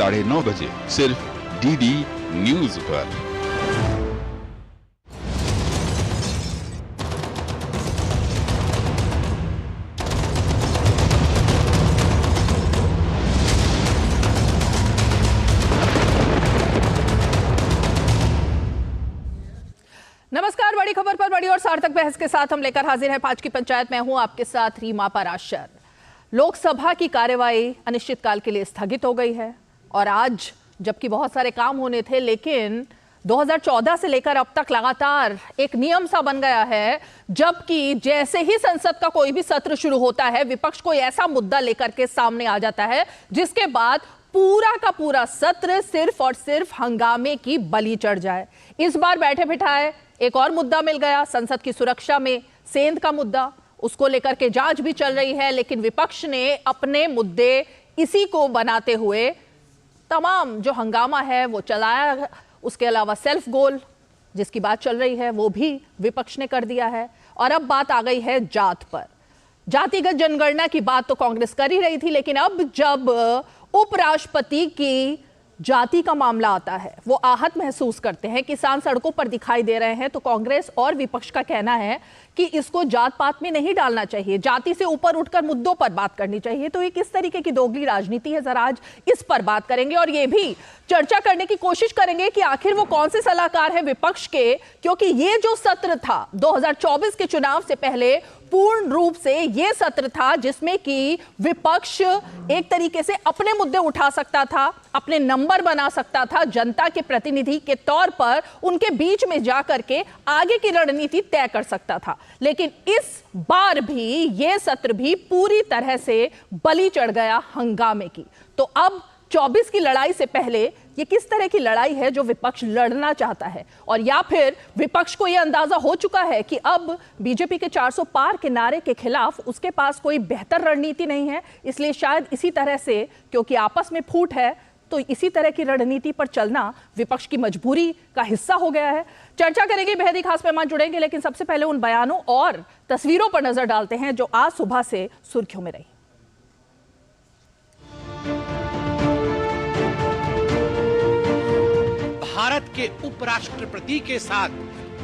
9:30 बजे सिर्फ DD news पर। नमस्कार, बड़ी खबर पर बड़ी और सार्थक बहस के साथ हम लेकर हाजिर हैं 5 की पंचायत। मैं हूं आपके साथ रीमा पराशर। लोकसभा की कार्यवाही अनिश्चितकाल के लिए स्थगित हो गई है और आज जबकि बहुत सारे काम होने थे, लेकिन 2014 से लेकर अब तक लगातार एक नियम सा बन गया है, जबकि जैसे ही संसद का कोई भी सत्र शुरू होता है, विपक्ष कोई ऐसा मुद्दा लेकर के सामने आ जाता है जिसके बाद पूरा का पूरा सत्र सिर्फ और सिर्फ हंगामे की बलि चढ़ जाए। इस बार बैठे बिठाए एक और मुद्दा मिल गया, संसद की सुरक्षा में सेंध का मुद्दा, उसको लेकर के जांच भी चल रही है, लेकिन विपक्ष ने अपने मुद्दे इसी को बनाते हुए तमाम जो हंगामा है वो चलाया। उसके अलावा सेल्फ गोल जिसकी बात चल रही है वो भी विपक्ष ने कर दिया है। और अब बात आ गई है जात पर। जातिगत जनगणना की बात तो कांग्रेस कर ही रही थी, लेकिन अब जब उपराष्ट्रपति की जाति का मामला आता है, वो आहत महसूस करते हैं, किसान सड़कों पर दिखाई दे रहे हैं, तो कांग्रेस और विपक्ष का कहना है कि इसको जात पात में नहीं डालना चाहिए, जाति से ऊपर उठकर मुद्दों पर बात करनी चाहिए। तो ये किस तरीके की दोगली राजनीति है, जरा आज इस पर बात करेंगे और ये भी चर्चा करने की कोशिश करेंगे कि आखिर वो कौन से सलाहकार हैं विपक्ष के, क्योंकि ये जो सत्र था 2024 के चुनाव से पहले पूर्ण रूप से ये सत्र था जिसमें कि विपक्ष एक तरीके से अपने मुद्दे उठा सकता था, अपने नंबर बना सकता था, जनता के प्रतिनिधि के तौर पर उनके बीच में जाकर के आगे की रणनीति तय कर सकता था। लेकिन इस बार भी ये सत्र भी पूरी तरह से बलि चढ़ गया हंगामे की। तो अब 24 की लड़ाई से पहले ये किस तरह की लड़ाई है जो विपक्ष लड़ना चाहता है, और या फिर विपक्ष को यह अंदाजा हो चुका है कि अब बीजेपी के 400 पार के नारे के खिलाफ उसके पास कोई बेहतर रणनीति नहीं है, इसलिए शायद इसी तरह से, क्योंकि आपस में फूट है, तो इसी तरह की रणनीति पर चलना विपक्ष की मजबूरी का हिस्सा हो गया है। चर्चा करेंगे, बेहद ही खास मेहमान जुड़ेंगे, लेकिन सबसे पहले उन बयानों और तस्वीरों पर नजर डालते हैं जो आज सुबह से सुर्खियों में रही। भारत के उपराष्ट्रपति के साथ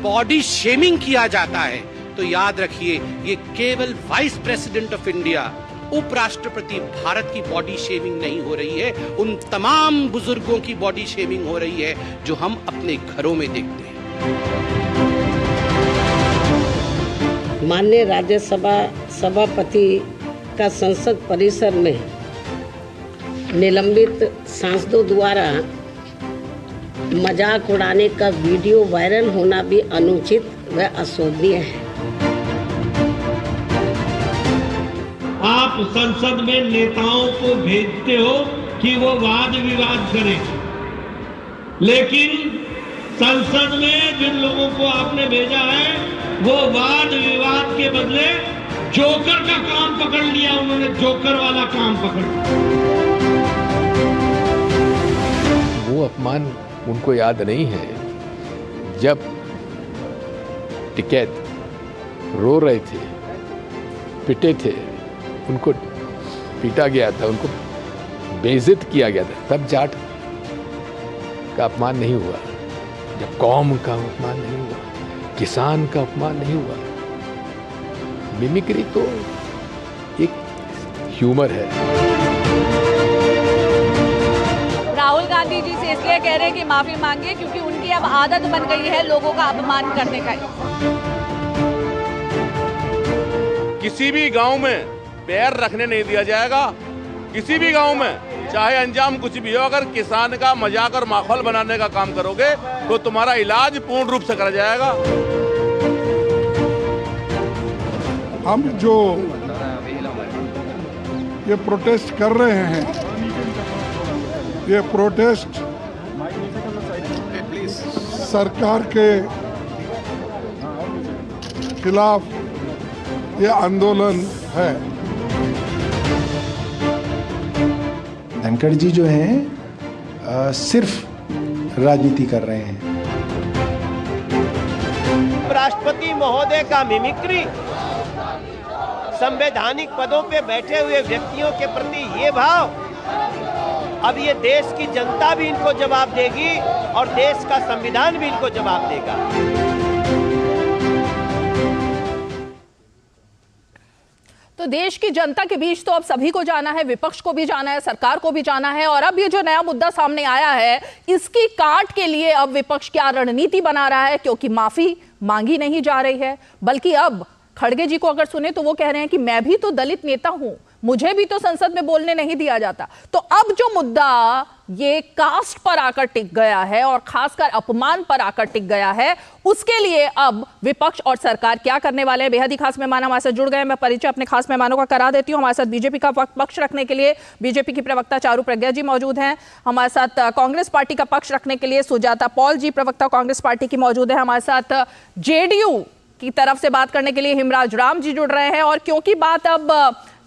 बॉडी शेमिंग किया जाता है, तो याद रखिए ये केवल वाइस प्रेसिडेंट ऑफ इंडिया, उपराष्ट्रपति भारत की बॉडी शेमिंग नहीं हो रही है, उन तमाम बुजुर्गों की बॉडी शेमिंग हो रही है जो हम अपने घरों में देखते हैं। माननीय राज्यसभा सभापति का संसद परिसर में निलंबित सांसदों द्वारा मजाक उड़ाने का वीडियो वायरल होना भी अनुचित व अशोभनीय है। आप संसद में नेताओं को भेजते हो कि वो वाद विवाद करें, लेकिन संसद में जिन लोगों को आपने भेजा है वो वाद विवाद के बदले जोकर का काम पकड़ लिया, उन्होंने जोकर वाला काम पकड़ लिया। वो अपमान उनको याद नहीं है जब टिकैत रो रहे थे, पिटे थे, उनको पीटा गया था, उनको बेइज्जत किया गया था, तब जाट का अपमान नहीं हुआ, जब कौम का अपमान नहीं हुआ, किसान का अपमान नहीं हुआ। मिमिक्री तो एक ह्यूमर है। राहुल गांधी जी से इसलिए कह रहे हैं कि माफी मांगिए, क्योंकि उनकी अब आदत बन गई है लोगों का अपमान करने का। किसी भी गांव में पैर रखने नहीं दिया जाएगा, किसी भी गांव में, चाहे अंजाम कुछ भी हो। अगर किसान का मजाक और माहौल बनाने का काम करोगे तो तुम्हारा इलाज पूर्ण रूप से करा जाएगा। हम जो ये प्रोटेस्ट कर रहे हैं, ये प्रोटेस्ट सरकार के खिलाफ ये आंदोलन है। धनखड़ जी जो हैं सिर्फ राजनीति कर रहे हैं। राष्ट्रपति महोदय का मिमिक्री संवैधानिक पदों पे बैठे हुए व्यक्तियों के प्रति ये भाव अब ये देश की जनता भी इनको जवाब देगी और देश का संविधान भी इनको जवाब देगा। तो देश की जनता के बीच तो अब सभी को जाना है, विपक्ष को भी जाना है, सरकार को भी जाना है। और अब ये जो नया मुद्दा सामने आया है, इसकी काट के लिए अब विपक्ष क्या रणनीति बना रहा है, क्योंकि माफी मांगी नहीं जा रही है, बल्कि अब खड़गे जी को अगर सुने तो वो कह रहे हैं कि मैं भी तो दलित नेता हूं, मुझे भी तो संसद में बोलने नहीं दिया जाता। तो अब जो मुद्दा ये कास्ट पर आकर टिक गया है और खासकर अपमान पर आकर टिक गया है, उसके लिए अब विपक्ष और सरकार क्या करने वाले हैं। बेहद ही खास मेहमान हमारे साथ जुड़ गए। मैं परिचय अपने खास मेहमानों का करा देती हूँ। हमारे साथ बीजेपी का पक्ष रखने के लिए बीजेपी की प्रवक्ता चारू प्रज्ञा जी मौजूद हैं। हमारे साथ कांग्रेस पार्टी का पक्ष रखने के लिए सुजाता पॉल जी प्रवक्ता कांग्रेस पार्टी की मौजूद है। हमारे साथ जेडीयू की तरफ से बात करने के लिए हिमराज राम जी जुड़ रहे हैं। और क्योंकि बात अब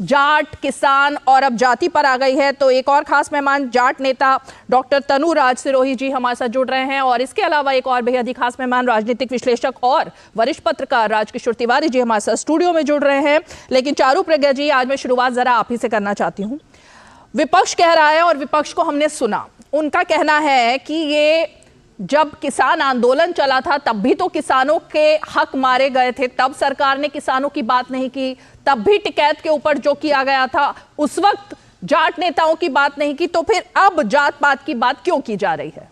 जाट, किसान और अब जाति पर आ गई है, तो एक और खास मेहमान जाट नेता डॉक्टर तनुराज सिरोही जी हमारे साथ जुड़ रहे हैं। और इसके अलावा एक और बेहद ही खास मेहमान राजनीतिक विश्लेषक और वरिष्ठ पत्रकार राजकिशोर तिवारी जी हमारे साथ स्टूडियो में जुड़ रहे हैं। लेकिन चारू प्रज्ञा जी, आज मैं शुरुआत जरा आप ही से करना चाहती हूँ। विपक्ष कह रहा है और विपक्ष को हमने सुना, उनका कहना है कि ये जब किसान आंदोलन चला था तब भी तो किसानों के हक मारे गए थे, तब सरकार ने किसानों की बात नहीं की, तब भी टिकैत के ऊपर जो किया गया था उस वक्त जाट नेताओं की बात नहीं की, तो फिर अब जात पात की बात क्यों की जा रही है?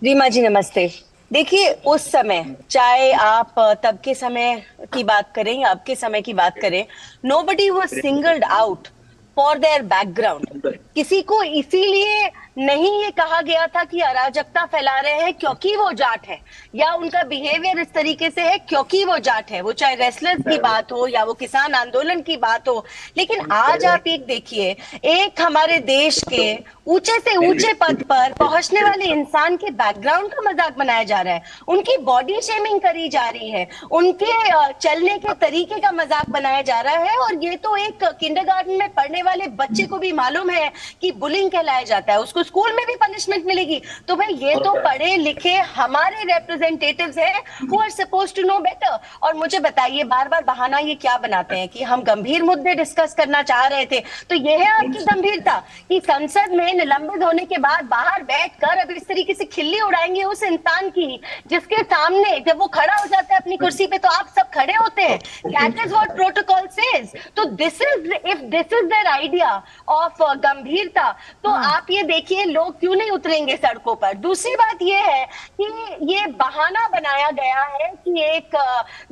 रीमा जी नमस्ते। देखिए, उस समय चाहे आप तब के समय की बात करें या अब के समय की बात करें, nobody was singled out for their background. किसी को इसीलिए नहीं ये कहा गया था कि अराजकता फैला रहे हैं क्योंकि वो जाट है, या उनका बिहेवियर इस तरीके से है क्योंकि वो जाट है, वो चाहे रेसलर्स की बात हो या वो किसान आंदोलन की बात हो। लेकिन आज आप एक देखिए, एक हमारे देश के ऊंचे से ऊंचे पद पर पहुंचने वाले इंसान के बैकग्राउंड का मजाक बनाया जा रहा है, उनकी बॉडी शेमिंग करी जा रही है, उनके चलने के तरीके का मजाक बनाया जा रहा है। और ये तो एक किंडरगार्टन में पढ़ने वाले बच्चे को भी मालूम है कि बुलिंग कहलाया जाता है, उसको स्कूल में भी पनिशमेंट मिलेगी। तो भाई ये तो पढ़े लिखे हमारे रिप्रेजेंटेटिव्स हैं, who are supposed to know better. और मुझे बताइए, बार बार बहाना ये क्या बनाते हैं कि हम गंभीर मुद्दे डिस्कस करना चाह रहे थे, तो ये है आपकी गंभीरता कि संसद में निलंबित होने के बाद बाहर बैठकर अब इस तरीके से खिल्ली उड़ाएंगे उस इंसान की जिसके सामने जब वो खड़ा हो जाता है अपनी कुर्सी पे तो आप सब खड़े होते हैं। That is what protocol says. तो this is, if this is their idea of गंभीरता, तो आप ये देखिए लोग क्यों नहीं उतरेंगे सड़कों पर। दूसरी बात ये है कि ये बहाना बनाया गया है कि एक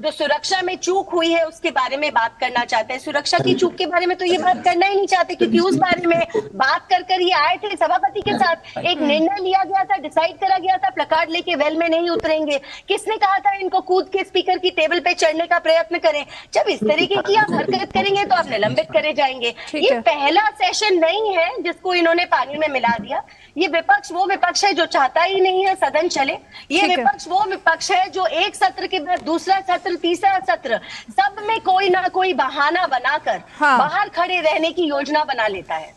जो सुरक्षा में चूक हुई है उसके बारे में बात करना चाहते हैं। सुरक्षा की चूक के बारे में तो ये बात करना ही नहीं चाहते, क्योंकि उस बारे में बात कर ये आए थे सभापति के साथ, एक निर्णय लिया गया था, डिसाइड करा गया था, प्लकार्ड लेके वेल में नहीं उतरेंगे। किसने कहा था इनको कूद के स्पीकर की टेबल पे चढ़ने का प्रयत्न करें? जब इस तरीके की आप हरकत करेंगे तो आप निलंबित करे जाएंगे। ये पहला सेशन नहीं है जिसको इन्होंने पानी में मिला दिया। ये विपक्ष वो विपक्ष है जो चाहता ही नहीं है सदन चले। ये विपक्ष वो विपक्ष है जो एक सत्र के बाद दूसरा सत्र, तीसरा सत्र, सब में कोई ना कोई बहाना बनाकर बाहर खड़े रहने की योजना बना लेता है।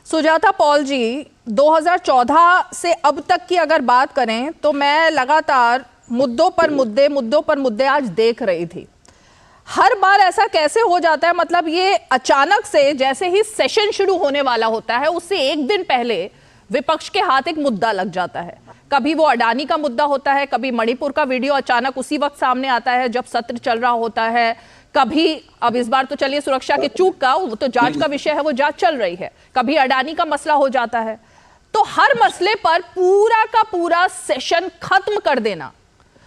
सुजाता पॉल जी, 2014 से अब तक की अगर बात करें तो मैं लगातार मुद्दों पर मुद्दे आज देख रही थी। हर बार ऐसा कैसे हो जाता है? मतलब ये अचानक से जैसे ही सेशन शुरू होने वाला होता है उससे एक दिन पहले विपक्ष के हाथ एक मुद्दा लग जाता है। कभी वो अडानी का मुद्दा होता है, कभी मणिपुर का वीडियो अचानक उसी वक्त सामने आता है जब सत्र चल रहा होता है, कभी अब इस बार तो चलिए सुरक्षा के चूक का, वो तो जांच का विषय है, वो जांच चल रही है, कभी अडानी का मसला हो जाता है। तो हर मसले पर पूरा का पूरा सेशन खत्म कर देना,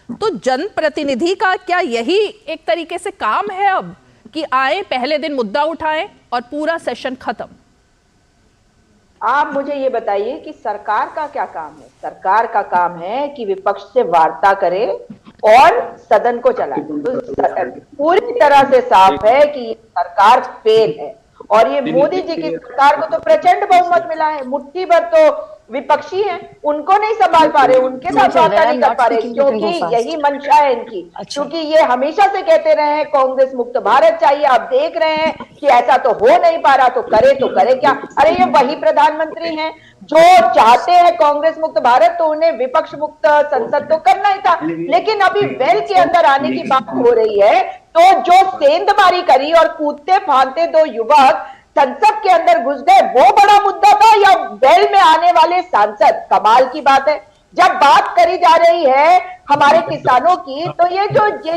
तो जनप्रतिनिधि का क्या यही एक तरीके से काम है अब कि आए पहले दिन मुद्दा उठाएं और पूरा सेशन खत्म? आप मुझे ये बताइए कि सरकार का क्या काम है? सरकार का काम है कि विपक्ष से वार्ता करे और सदन को चलाए। तो पूरी तरह से साफ है कि ये सरकार फेल है और ये मोदी जी की सरकार को तो प्रचंड बहुमत मिला है, मुट्ठी भर तो विपक्षी हैं, उनको नहीं संभाल पा रहे, उनके साथ वार्ता नहीं कर पा रहे, क्योंकि यही मंशा है इनकी। क्योंकि ये हमेशा से कहते रहे हैं कांग्रेस मुक्त भारत चाहिए, आप देख रहे हैं कि ऐसा तो हो नहीं पा रहा, तो करे क्या? अरे ये वही प्रधानमंत्री हैं जो चाहते हैं कांग्रेस मुक्त भारत, तो उन्हें विपक्ष मुक्त संसद तो करना ही था। लेकिन अभी वेल के अंदर आने की बात हो रही है, तो जो सेंधमारी करी और कूदते फांदते दो युवक संसद के अंदर घुस गए, वो बड़ा मुद्दा था, या बेल में आने वाले सांसद? कमाल की बात है। जब बात करी जा रही है हमारे किसानों की, तो ये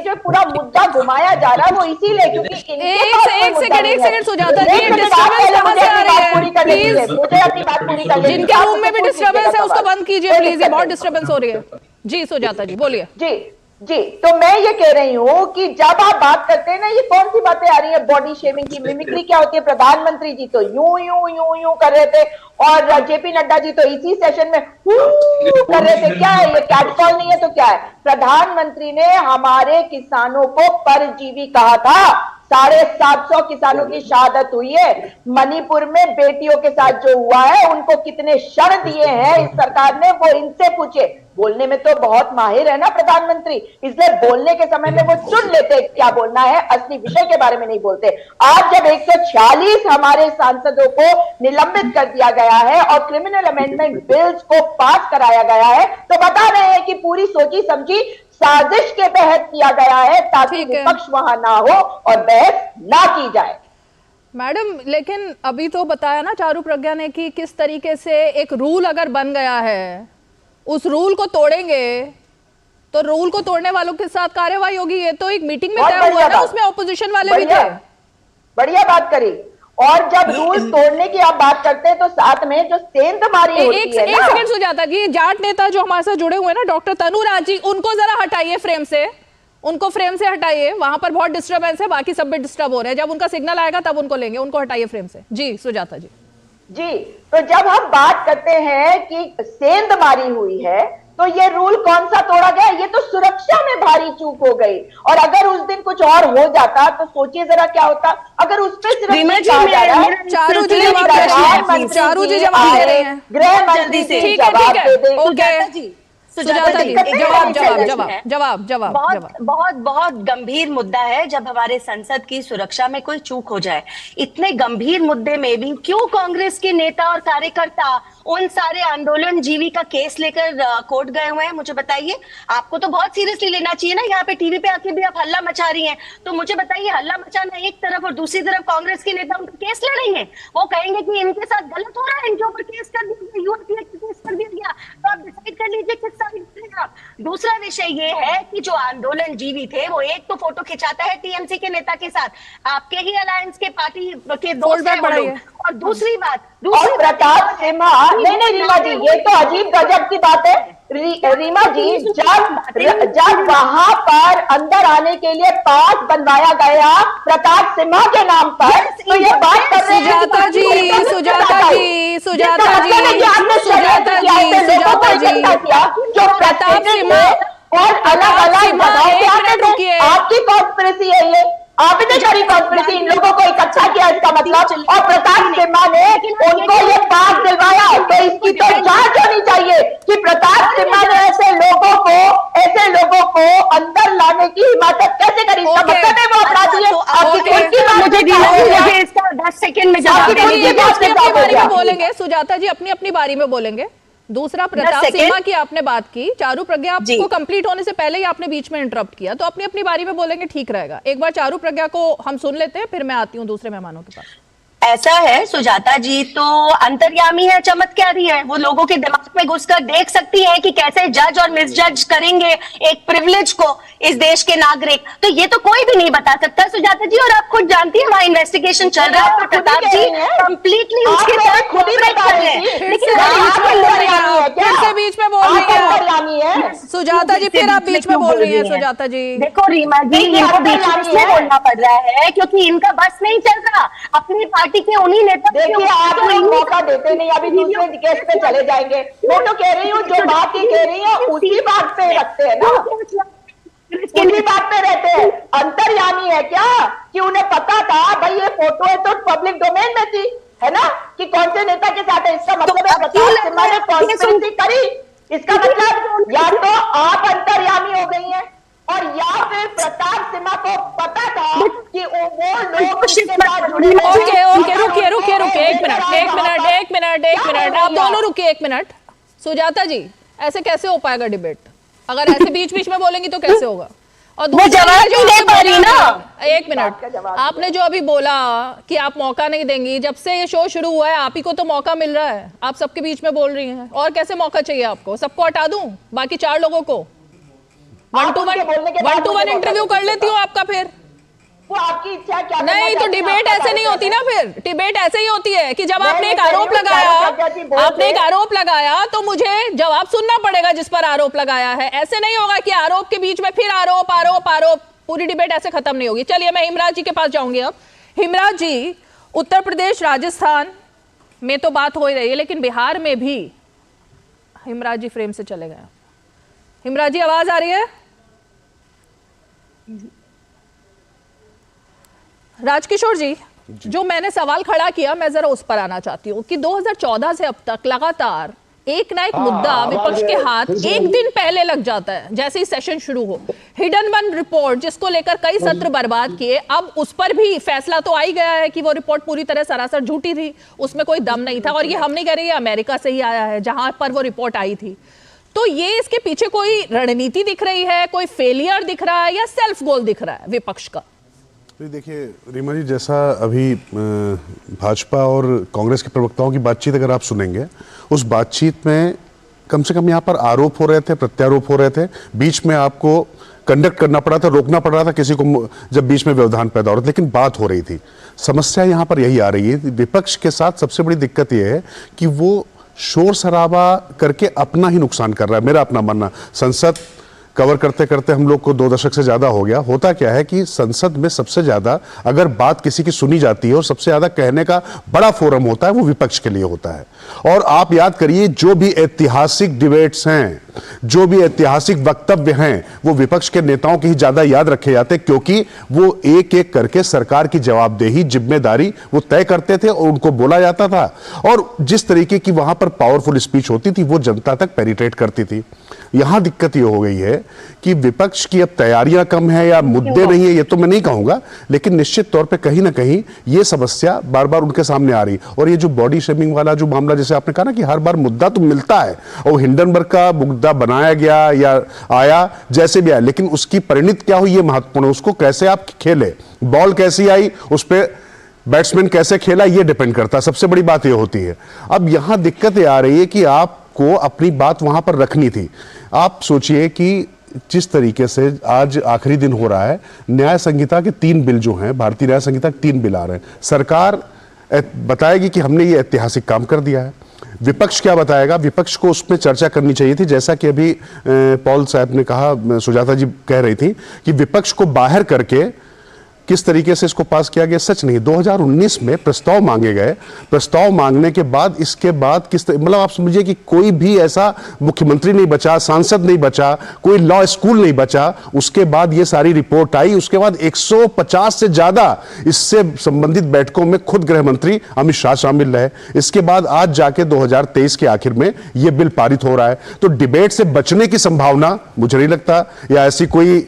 जो पूरा मुद्दा घुमाया जा रहा है वो इसीलिए क्योंकि एक सेकंड सुजाता जी, डिस्टर्बेंस कहां से आ रही है? प्लीज मुझे अपनी बात पूरी कर लेनी है। जिनके रूम में भी डिस्टर्बेंस है उसको बंद कीजिए प्लीज, ये बहुत डिस्टर्बेंस हो रही है। जी सुजाता जी बोलिए। जी, तो मैं ये कह रही हूँ कि जब आप बात करते हैं ना, ये कौन सी बातें आ रही है बॉडी शेमिंग की? मिमिक्री क्या होती है? प्रधानमंत्री जी तो यूं यूं यूं यूं कर रहे थे और जेपी नड्डा जी तो इसी सेशन में कर रहे थे। क्या है ये? कैटकॉल नहीं है तो क्या है? प्रधानमंत्री ने हमारे किसानों को परजीवी कहा था। 750 किसानों की शहादत हुई है। मणिपुर में बेटियों के साथ जो हुआ है, उनको कितने क्षण दिए हैं इस सरकार ने, वो इनसे पूछे। बोलने में तो बहुत माहिर है ना प्रधानमंत्री, इसलिए बोलने के समय में वो चुन लेते क्या बोलना है, असली विषय के बारे में नहीं बोलते। आज जब 146 हमारे सांसदों को निलंबित कर दिया गया है और क्रिमिनल अमेंडमेंट बिल्स को पास कराया गया है, तो बता रहे हैं कि पूरी सोची समझी साजिश के तहत किया गया है ताकि विपक्ष वहां ना हो और बहस ना की जाए। मैडम, लेकिन अभी तो बताया ना चारू प्रज्ञा ने कि किस तरीके से एक रूल अगर बन गया है, उस रूल को तोड़ेंगे तो रूल को तोड़ने वालों के साथ कार्रवाई होगी। ये तो एक मीटिंग में तय हुआ ना, उसमें ऑपोजिशन वाले भी थे। बढ़िया बात करी। और जब रूल तोड़ने की आप बात करते हैं तो साथ में जो सेंधमारी होती है ना। एक सेकंड सुजाता जी, जाट नेता जो हमारे साथ जुड़े हुए हैं ना, डॉक्टर तनुराज जी, उनको जरा हटाइए फ्रेम से, उनको फ्रेम से हटाइए। वहां पर बहुत डिस्टर्बेंस है, बाकी सब भी डिस्टर्ब हो रहे हैं। जब उनका सिग्नल आएगा तब उनको लेंगे, उनको हटाइए फ्रेम से। जी सुजाता जी। तो जब हम बात करते हैं कि सेंधमारी हुई है, तो ये रूल कौन सा तोड़ा गया? ये तो सुरक्षा में भारी चूक हो गई। और अगर उस दिन कुछ और हो जाता तो सोचिए जरा क्या होता। अगर उस पर सिर्फ चारू जी जवाब दे रहे हैं, गृह मंत्री से जवाब दे दें। सुजाता जी जवाब। बहुत गंभीर मुद्दा है जब हमारे संसद की सुरक्षा में कोई चूक हो जाए। इतने गंभीर मुद्दे में भी क्यों कांग्रेस के नेता और कार्यकर्ता उन सारे आंदोलन जीवी का केस लेकर कोर्ट गए हुए हैं? मुझे बताइए, आपको तो बहुत सीरियसली लेना चाहिए ना। यहाँ पे टीवी पे आके भी आप हल्ला मचा रही हैं, तो मुझे बताइए, हल्ला मचाना एक तरफ और दूसरी तरफ कांग्रेस के नेता उनका केस ले रही है। वो कहेंगे कि इनके साथ गलत हो रहा है, इनके ऊपर केस कर दिया गया, यूपीए केस कर दिया गया, तो आप डिसाइड कर लीजिए किस साइड से आप। दूसरा विषय ये है कि जो आंदोलन जीवी थे, वो एक तो फोटो खिंचाता है टीएमसी के नेता के साथ, आपके ही अलायंस के पार्टी के दोस्त हैं वो लोग। और दूसरी बात, प्रताप सिम्हा, नहीं रीमा जी, ये तो अजीब गजब की बात है। रीमा जी, जब वहां पर अंदर आने के लिए पास बनवाया गया प्रताप सिम्हा के नाम पर, तो ये बात कर रहे हैं सुजाता जी जो प्रताप सिम्हा और अलग अलग आपकी कॉन्स्पिरेसी है ये, आपने करी कॉन्स्पिरेसी, इन लोगों को इकट्ठा किया, इसका मतलब। और प्रताप सिम्हा ने उनको ये पास दिलवाया, तो इसकी तो जांच होनी चाहिए कि प्रताप सिम्हा ने ऐसे लोगों को अंदर लाने की हिम्मत कैसे करी। इसका मतलब है वो अपराधी है। मुझे इसका 10 सेकंड में जवाब बोलेंगे। सुजाता जी अपनी बारी में बोलेंगे। दूसरा, प्रताप सिम्हा की आपने बात की, चारू प्रज्ञा आपको कंप्लीट होने से पहले ही आपने बीच में इंटरप्ट किया, तो अपनी बारी में बोलेंगे, ठीक रहेगा। एक बार चारू प्रज्ञा को हम सुन लेते हैं, फिर मैं आती हूँ दूसरे मेहमानों के पास। ऐसा है, सुजाता जी तो अंतर्यामी है, चमत्कारी है। वो लोगों के दिमाग में घुसकर देख सकती है कि कैसे जज और मिसजज करेंगे एक प्रिविलेज को इस देश के नागरिक। तो ये तो कोई भी नहीं बता सकता सुजाता जी, और आप खुद जानती है वहां इन्वेस्टिगेशन चल रहा है। प्रताप जी कंप्लीटली उसके साथ खुद ही बता रहे हैं, लेकिन फिर से बीच में बोल रही है सुजाता जी, फिर आप बीच में बोल रही है सुजाता जी। देखो रीमा जी, इनको बीच में इसलिए बोलना पड़ रहा है क्योंकि इनका बस नहीं चल रहा अपनी पार्टी के उन्हीं नेता। देखिए, आप लोग मौका देते नहीं, अभी दूसरे केस पे चले जाएंगे। मैं तो कह रही हूँ, जो बात ही कह रही है उसी बात पे रखते हैं ना, उसी बात पे रहते हैं। अंतर्यामी है क्या कि उन्हें पता था भाई ये फोटो है तो पब्लिक डोमेन में थी, है ना, कि कौन से नेता के साथ है। इसका मतलब है प्रताप सिम्हा ने कॉन्स्पिरेसी करी। इसका मतलब या तो आप अंतर्यामी हो गई हैं, और या फिर प्रताप सिम्हा को पता था कि वो लोग रुकिए एक मिनट आप दोनों रुकिए एक मिनट। सुजाता जी, ऐसे कैसे हो पाएगा डिबेट? अगर ऐसे बीच में बोलेंगी तो कैसे होगा? और वो जवाब नहीं दे पा रही ना। एक मिनट, आपने जो अभी बोला कि आप मौका नहीं देंगी, जब से ये शो शुरू हुआ है आप ही को तो मौका मिल रहा है, आप सबके बीच में बोल रही हैं, और कैसे मौका चाहिए आपको? सबको हटा दूं, बाकी 4 लोगों को 1 to 1 इंटरव्यू कर लेती हूँ आपका, फिर वो आपकी इच्छा क्या? नहीं तो डिबेट ऐसे नहीं होती ना, फिर डिबेट ऐसे ही होती है कि जब आपने एक आरोप लगाया तो मुझे जवाब सुनना पड़ेगा जिस पर आरोप लगाया है। ऐसे नहीं होगा कि आरोप के बीच में फिर आरोप आरोप आरोप, पूरी डिबेट ऐसे खत्म नहीं होगी। चलिए मैं हिमराज जी के पास जाऊंगी अब। हिमराज जी, उत्तर प्रदेश राजस्थान में तो बात हो ही रही है, लेकिन बिहार में भी, हिमराज जी फ्रेम से चले गए। हिमराज जी आवाज आ रही है? राजकिशोर जी, जो मैंने सवाल खड़ा किया मैं जरा उस पर आना चाहती हूँ कि 2014 से अब तक लगातार एक ना एक मुद्दा विपक्ष के हाथ एक दिन पहले लग जाता है जैसे ही सेशन शुरू हो। हिडनबर्ग रिपोर्ट जिसको लेकर कई सत्र बर्बाद किए, अब उस पर भी फैसला तो आ ही गया है कि वो रिपोर्ट पूरी तरह सरासर झूठी थी, उसमें कोई दम नहीं था। और ये हम नहीं कह रहे, अमेरिका से ही आया है जहां पर वो रिपोर्ट आई थी। तो ये इसके पीछे कोई रणनीति दिख रही है, कोई फेलियर दिख रहा है, या सेल्फ गोल दिख रहा है विपक्ष का? देखिए रीमा जी, जैसा अभी भाजपा और कांग्रेस के प्रवक्ताओं की बातचीत अगर आप सुनेंगे, उस बातचीत में कम से कम यहाँ पर आरोप हो रहे थे, प्रत्यारोप हो रहे थे, बीच में आपको कंडक्ट करना पड़ा था, रोकना पड़ रहा था किसी को जब बीच में व्यवधान पैदा हो रहा था, लेकिन बात हो रही थी। समस्या यहाँ पर यही आ रही है, विपक्ष के साथ सबसे बड़ी दिक्कत यह है कि वो शोर शराबा करके अपना ही नुकसान कर रहा है। मेरा अपना मानना, संसद कवर करते करते हम लोग को 2 दशक से ज्यादा हो गया। होता क्या है कि संसद में सबसे ज्यादा अगर बात किसी की सुनी जाती है और सबसे ज्यादा कहने का बड़ा फोरम होता है, वो विपक्ष के लिए होता है। और आप याद करिए, जो भी ऐतिहासिक डिबेट्स हैं, जो भी ऐतिहासिक वक्तव्य हैं, वो विपक्ष के नेताओं की ही ज्यादा याद रखे जाते, क्योंकि वो एक एक करके सरकार की जवाबदेही, जिम्मेदारी वो तय करते थे और उनको बोला जाता था। और जिस तरीके की वहां पर पावरफुल स्पीच होती थी, वो जनता तक पेनिट्रेट करती थी। यहां दिक्कत ये हो गई है कि विपक्ष की अब तैयारियां कम है या मुद्दे नहीं है, ये तो मैं नहीं कहूंगा, लेकिन निश्चित तौर पे कहीं ना कहीं ये समस्या बार बार उनके सामने आ रही। और ये जो बॉडी शेमिंग वाला जो मामला, जैसे आपने कहा ना कि हर बार मुद्दा तो मिलता है, और हिंडनबर्ग का मुद्दा बनाया गया या आया जैसे भी आया, लेकिन उसकी परिणति क्या हुई ये महत्वपूर्ण है। उसको कैसे आप खेले, बॉल कैसी आई, उस पर बैट्समैन कैसे खेला, ये डिपेंड करता है। सबसे बड़ी बात ये होती है। अब यहां दिक्कत ये आ रही है कि आपको अपनी बात वहां पर रखनी थी। आप सोचिए कि जिस तरीके से आज आखिरी दिन हो रहा है, न्याय संहिता के 3 बिल जो हैं, भारतीय न्याय संहिता के 3 बिल आ रहे हैं। सरकार बताएगी कि हमने ये ऐतिहासिक काम कर दिया है, विपक्ष क्या बताएगा? विपक्ष को उसमें चर्चा करनी चाहिए थी, जैसा कि अभी पॉल साहब ने कहा, सुजाता जी कह रही थी कि विपक्ष को बाहर करके किस तरीके से इसको पास किया गया। सच नहीं, 2019 में प्रस्ताव मांगे गए, प्रस्ताव मांगने के बाद इसके बाद मतलब आप समझिए कि कोई भी ऐसा मुख्यमंत्री नहीं बचा, सांसद नहीं बचा, कोई लॉ स्कूल नहीं बचा। उसके बाद ये सारी रिपोर्ट आई, उसके बाद 150 से ज्यादा इससे संबंधित बैठकों में खुद गृह मंत्री अमित शाह शामिल रहे। इसके बाद आज जाके 2023 के आखिर में ये बिल पारित हो रहा है। तो डिबेट से बचने की संभावना मुझे नहीं लगता, या ऐसी कोई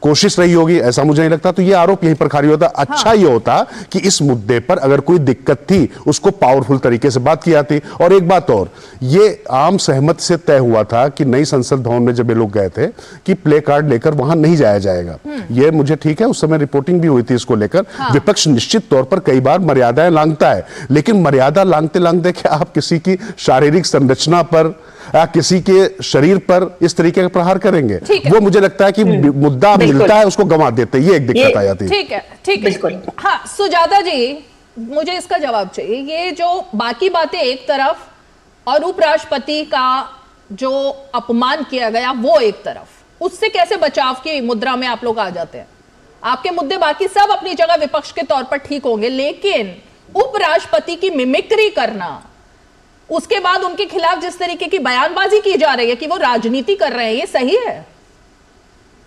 कोशिश रही होगी, ऐसा मुझे नहीं लगता। तो ये आरोप यहीं पर खारिज होता। अच्छा ये होता कि इस मुद्दे पर अगर कोई दिक्कत थी, उसको पावरफुल तरीके से बात की जाती। और एक बात और, ये आम सहमति से तय हुआ था कि नई संसद भवन में जब ये लोग गए थे कि प्ले कार्ड लेकर वहां नहीं जाया जाएगा। ये मुझे ठीक है, उस समय रिपोर्टिंग भी हुई थी इसको लेकर। विपक्ष निश्चित तौर पर कई बार मर्यादाएं लांघता है, लेकिन मर्यादा लांघते लांघते क्या आप किसी की शारीरिक संरचना पर या किसी के शरीर पर इस तरीके का प्रहार करेंगे? वो मुझे लगता है कि मुद्दा मिलता है, उसको गंवा देते, ये एक दिक्कत आ जाती है। ठीक है, ठीक है। हाँ सुजाता जी, मुझे इसका जवाब चाहिए। ये जो बाकी बातें एक तरफ और उपराष्ट्रपति का जो अपमान किया गया वो एक तरफ, उससे कैसे बचाव की मुद्रा में आप लोग आ जाते हैं? आपके मुद्दे बाकी सब अपनी जगह विपक्ष के तौर पर ठीक होंगे, लेकिन उपराष्ट्रपति की मिमिक्री करना, उसके बाद उनके खिलाफ जिस तरीके की बयानबाजी की जा रही है कि वो राजनीति कर रहे हैं, ये सही है?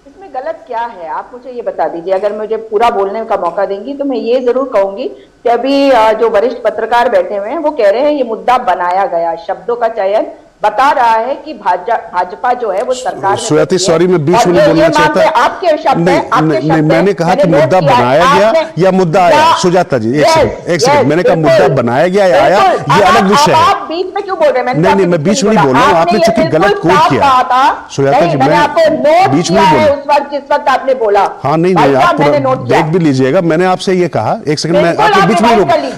इसमें गलत क्या है आप मुझे ये बता दीजिए। अगर मुझे पूरा बोलने का मौका देंगी तो मैं ये जरूर कहूंगी कि अभी जो वरिष्ठ पत्रकार बैठे हुए हैं वो कह रहे हैं ये मुद्दा बनाया गया, शब्दों का चयन बता रहा है कि भाजपा जो है वो सरकार में श्वेता सॉरी मैं बीच में नहीं बोलना चाहता। आपके शब्द नहीं, मैंने कहा कि मुद्दा बनाया गया या मुद्दा आया। सुजाता जी एक सेकंड, मैंने कहा मुद्दा बनाया गया या आया, ये अलग विषय है। आप बीच में क्यों बोल रहे हैं? नहीं, मैं बीच में नहीं बोल रहा हूँ, आपने चूंकि गलत कोट किया। सुजाता जी मैं बीच में नहीं बोला उस वक्त जिस वक्त आपने बोला। हाँ नहीं, आप पूरा देख भी लीजिएगा। मैंने आपसे ये कहा, एक सेकंड, मैं आपके बीच में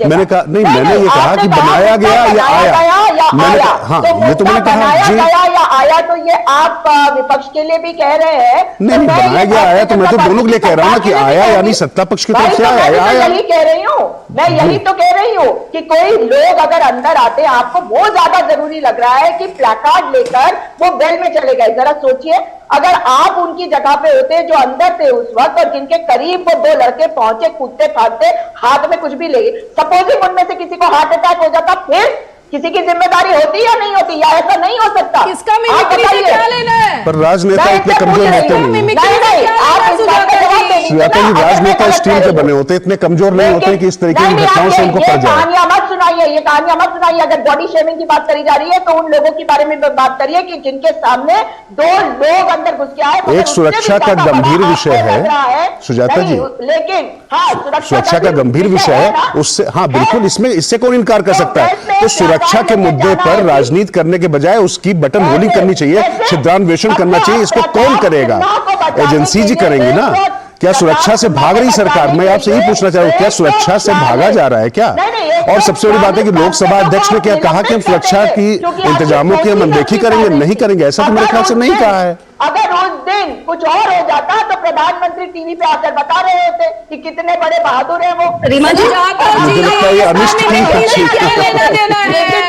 मैंने कहा नहीं, मैंने ये कहा कि बनाया गया या आया। मैंने हाँ ये तो मैंने कहा जी या आया, तो ये आप विपक्ष के लिए भी कह रहे हैं। नहीं, बनाया गया आया तो मैं तो दोनों के लिए कह रहा हूँ कि आया यानी सत्ता पक्ष की तरफ से आया। यही कह रही हूँ मैं, यही तो कह रही हूँ कि कोई लोग अगर अंदर आते हैं, आपको वो ज्यादा जरूरी लग रहा है कि प्लेकार्ड लेकर वो वेल में चले गए। जरा सोचिए, अगर आप उनकी जगह पे होते जो अंदर थे उस वक्त, और जिनके करीब वो 2 लड़के पहुंचे कूदते फाड़ते, हाथ में कुछ भी ले, सपोजिंग उनमें से किसी को हार्ट अटैक हो जाता, फिर किसी की जिम्मेदारी होती या नहीं होती, या ऐसा नहीं हो सकता? किसका मिमिक्री से क्या लेना है? पर राजनेता इतने कमजोर होते नहीं। सुजाता जी राजनेता स्टील के बने होते, इतने कमजोर नहीं होते कि इस तरीके की घटनाओं से उनको पड़ जाए। कहानियां मत सुनाइए, ये कहानियां मत सुनाइए। अगर बॉडी शेमिंग की बात करी जा रही है तो उन लोगों के बारे में बात करिए कि जिनके सामने 2 लोग अंदर घुस के आए। एक सुरक्षा का गंभीर विषय है सुजाता जी, लेकिन हाँ सुरक्षा का गंभीर विषय है, उससे हाँ बिल्कुल, इससे कौन इनकार कर सकता है? तो सुरक्षा के मुद्दे पर राजनीति करने के बजाय उसकी बटन रोलिंग करनी चाहिए, छिद्रान्वेषण करना चाहिए। इसको कौन करेगा? एजेंसी जी करेंगी ना। क्या सुरक्षा से भाग रही सरकार? मैं आपसे यही पूछना चाह रहा हूँ, क्या सुरक्षा से भागा जा रहा है क्या? और सबसे बड़ी बात है कि लोकसभा अध्यक्ष ने क्या कहा कि हम सुरक्षा की इंतजामों की हम अनदेखी करेंगे, नहीं करेंगे, ऐसा तो मेरे ख्याल से नहीं कहा है। अगर उस दिन कुछ और हो जाता तो प्रधानमंत्री टीवी पे आकर बता रहे होते कि कितने बड़े बहादुर हैं वो। रीमा जी मुझे लगता है ये अनिष्ट की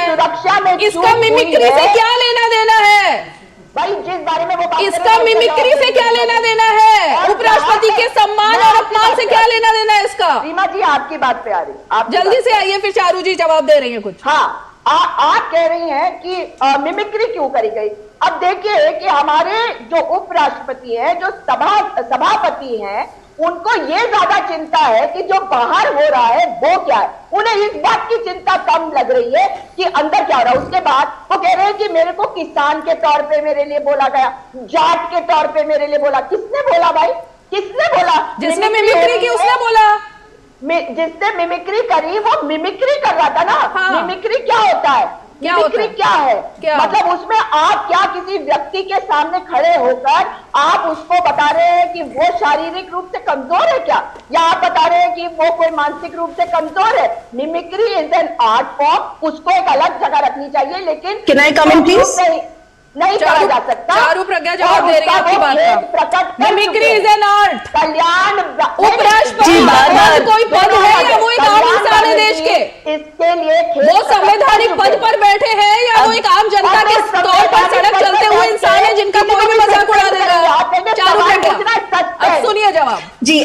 सुरक्षा में इसका मिमिक्री से क्या लेना देना है? भाई जिस बारे में वो इसका मिमिक्री से क्या लेना देना है? उपराष्ट्रपति के सम्मान और अपमान से क्या लेना देना है इसका? रीमा जी आपकी बात पे आ रही, आप जल्दी से आइए, फिर चारू जी जवाब दे रही हैं कुछ। हाँ आप कह रही हैं कि मिमिक्री क्यों करी गई। अब देखिए कि हमारे जो उपराष्ट्रपति हैं, जो सभापति हैं, उनको ये ज्यादा चिंता है कि जो बाहर हो रहा है वो क्या है। उन्हें इस बात की चिंता कम लग रही है कि अंदर क्या हो रहा है। उसके बाद वो कह रहे हैं कि मेरे को किसान के तौर पे मेरे लिए बोला गया, जाट के तौर पे मेरे लिए बोला। किसने बोला भाई? किसने बोला? जिसने मिमिक्री की उसने बोला। जिसने मिमिक्री करी वो मिमिक्री कर रहा था ना। हाँ। मिमिक्री क्या होता है? मिमिक्री क्या है? मतलब उसमें आप क्या किसी व्यक्ति के सामने खड़े होकर आप उसको बता रहे हैं कि वो शारीरिक रूप से कमजोर है क्या, या आप बता रहे हैं कि वो कोई मानसिक रूप से कमजोर है? Mimicry is an art form, उसको एक अलग जगह रखनी चाहिए, लेकिन Can I come in, please? नहीं करा जा सकता। चारू प्रज्ञा जवाब दे रही है आपकी बात का। Mimicry is an art. Kalyan उपराष्ट्रपति कोई पद है या वो एक आम इंसान है देश के? इसके लिए वो संवैधानिक पद पर बैठे हैं या वो एक आम जनता के तौर पर सड़क चलते हुए इंसान है जिनका कोई भी मजाक उड़ा देगा? चारू प्रज्ञा अब सुनिए जवाब जी।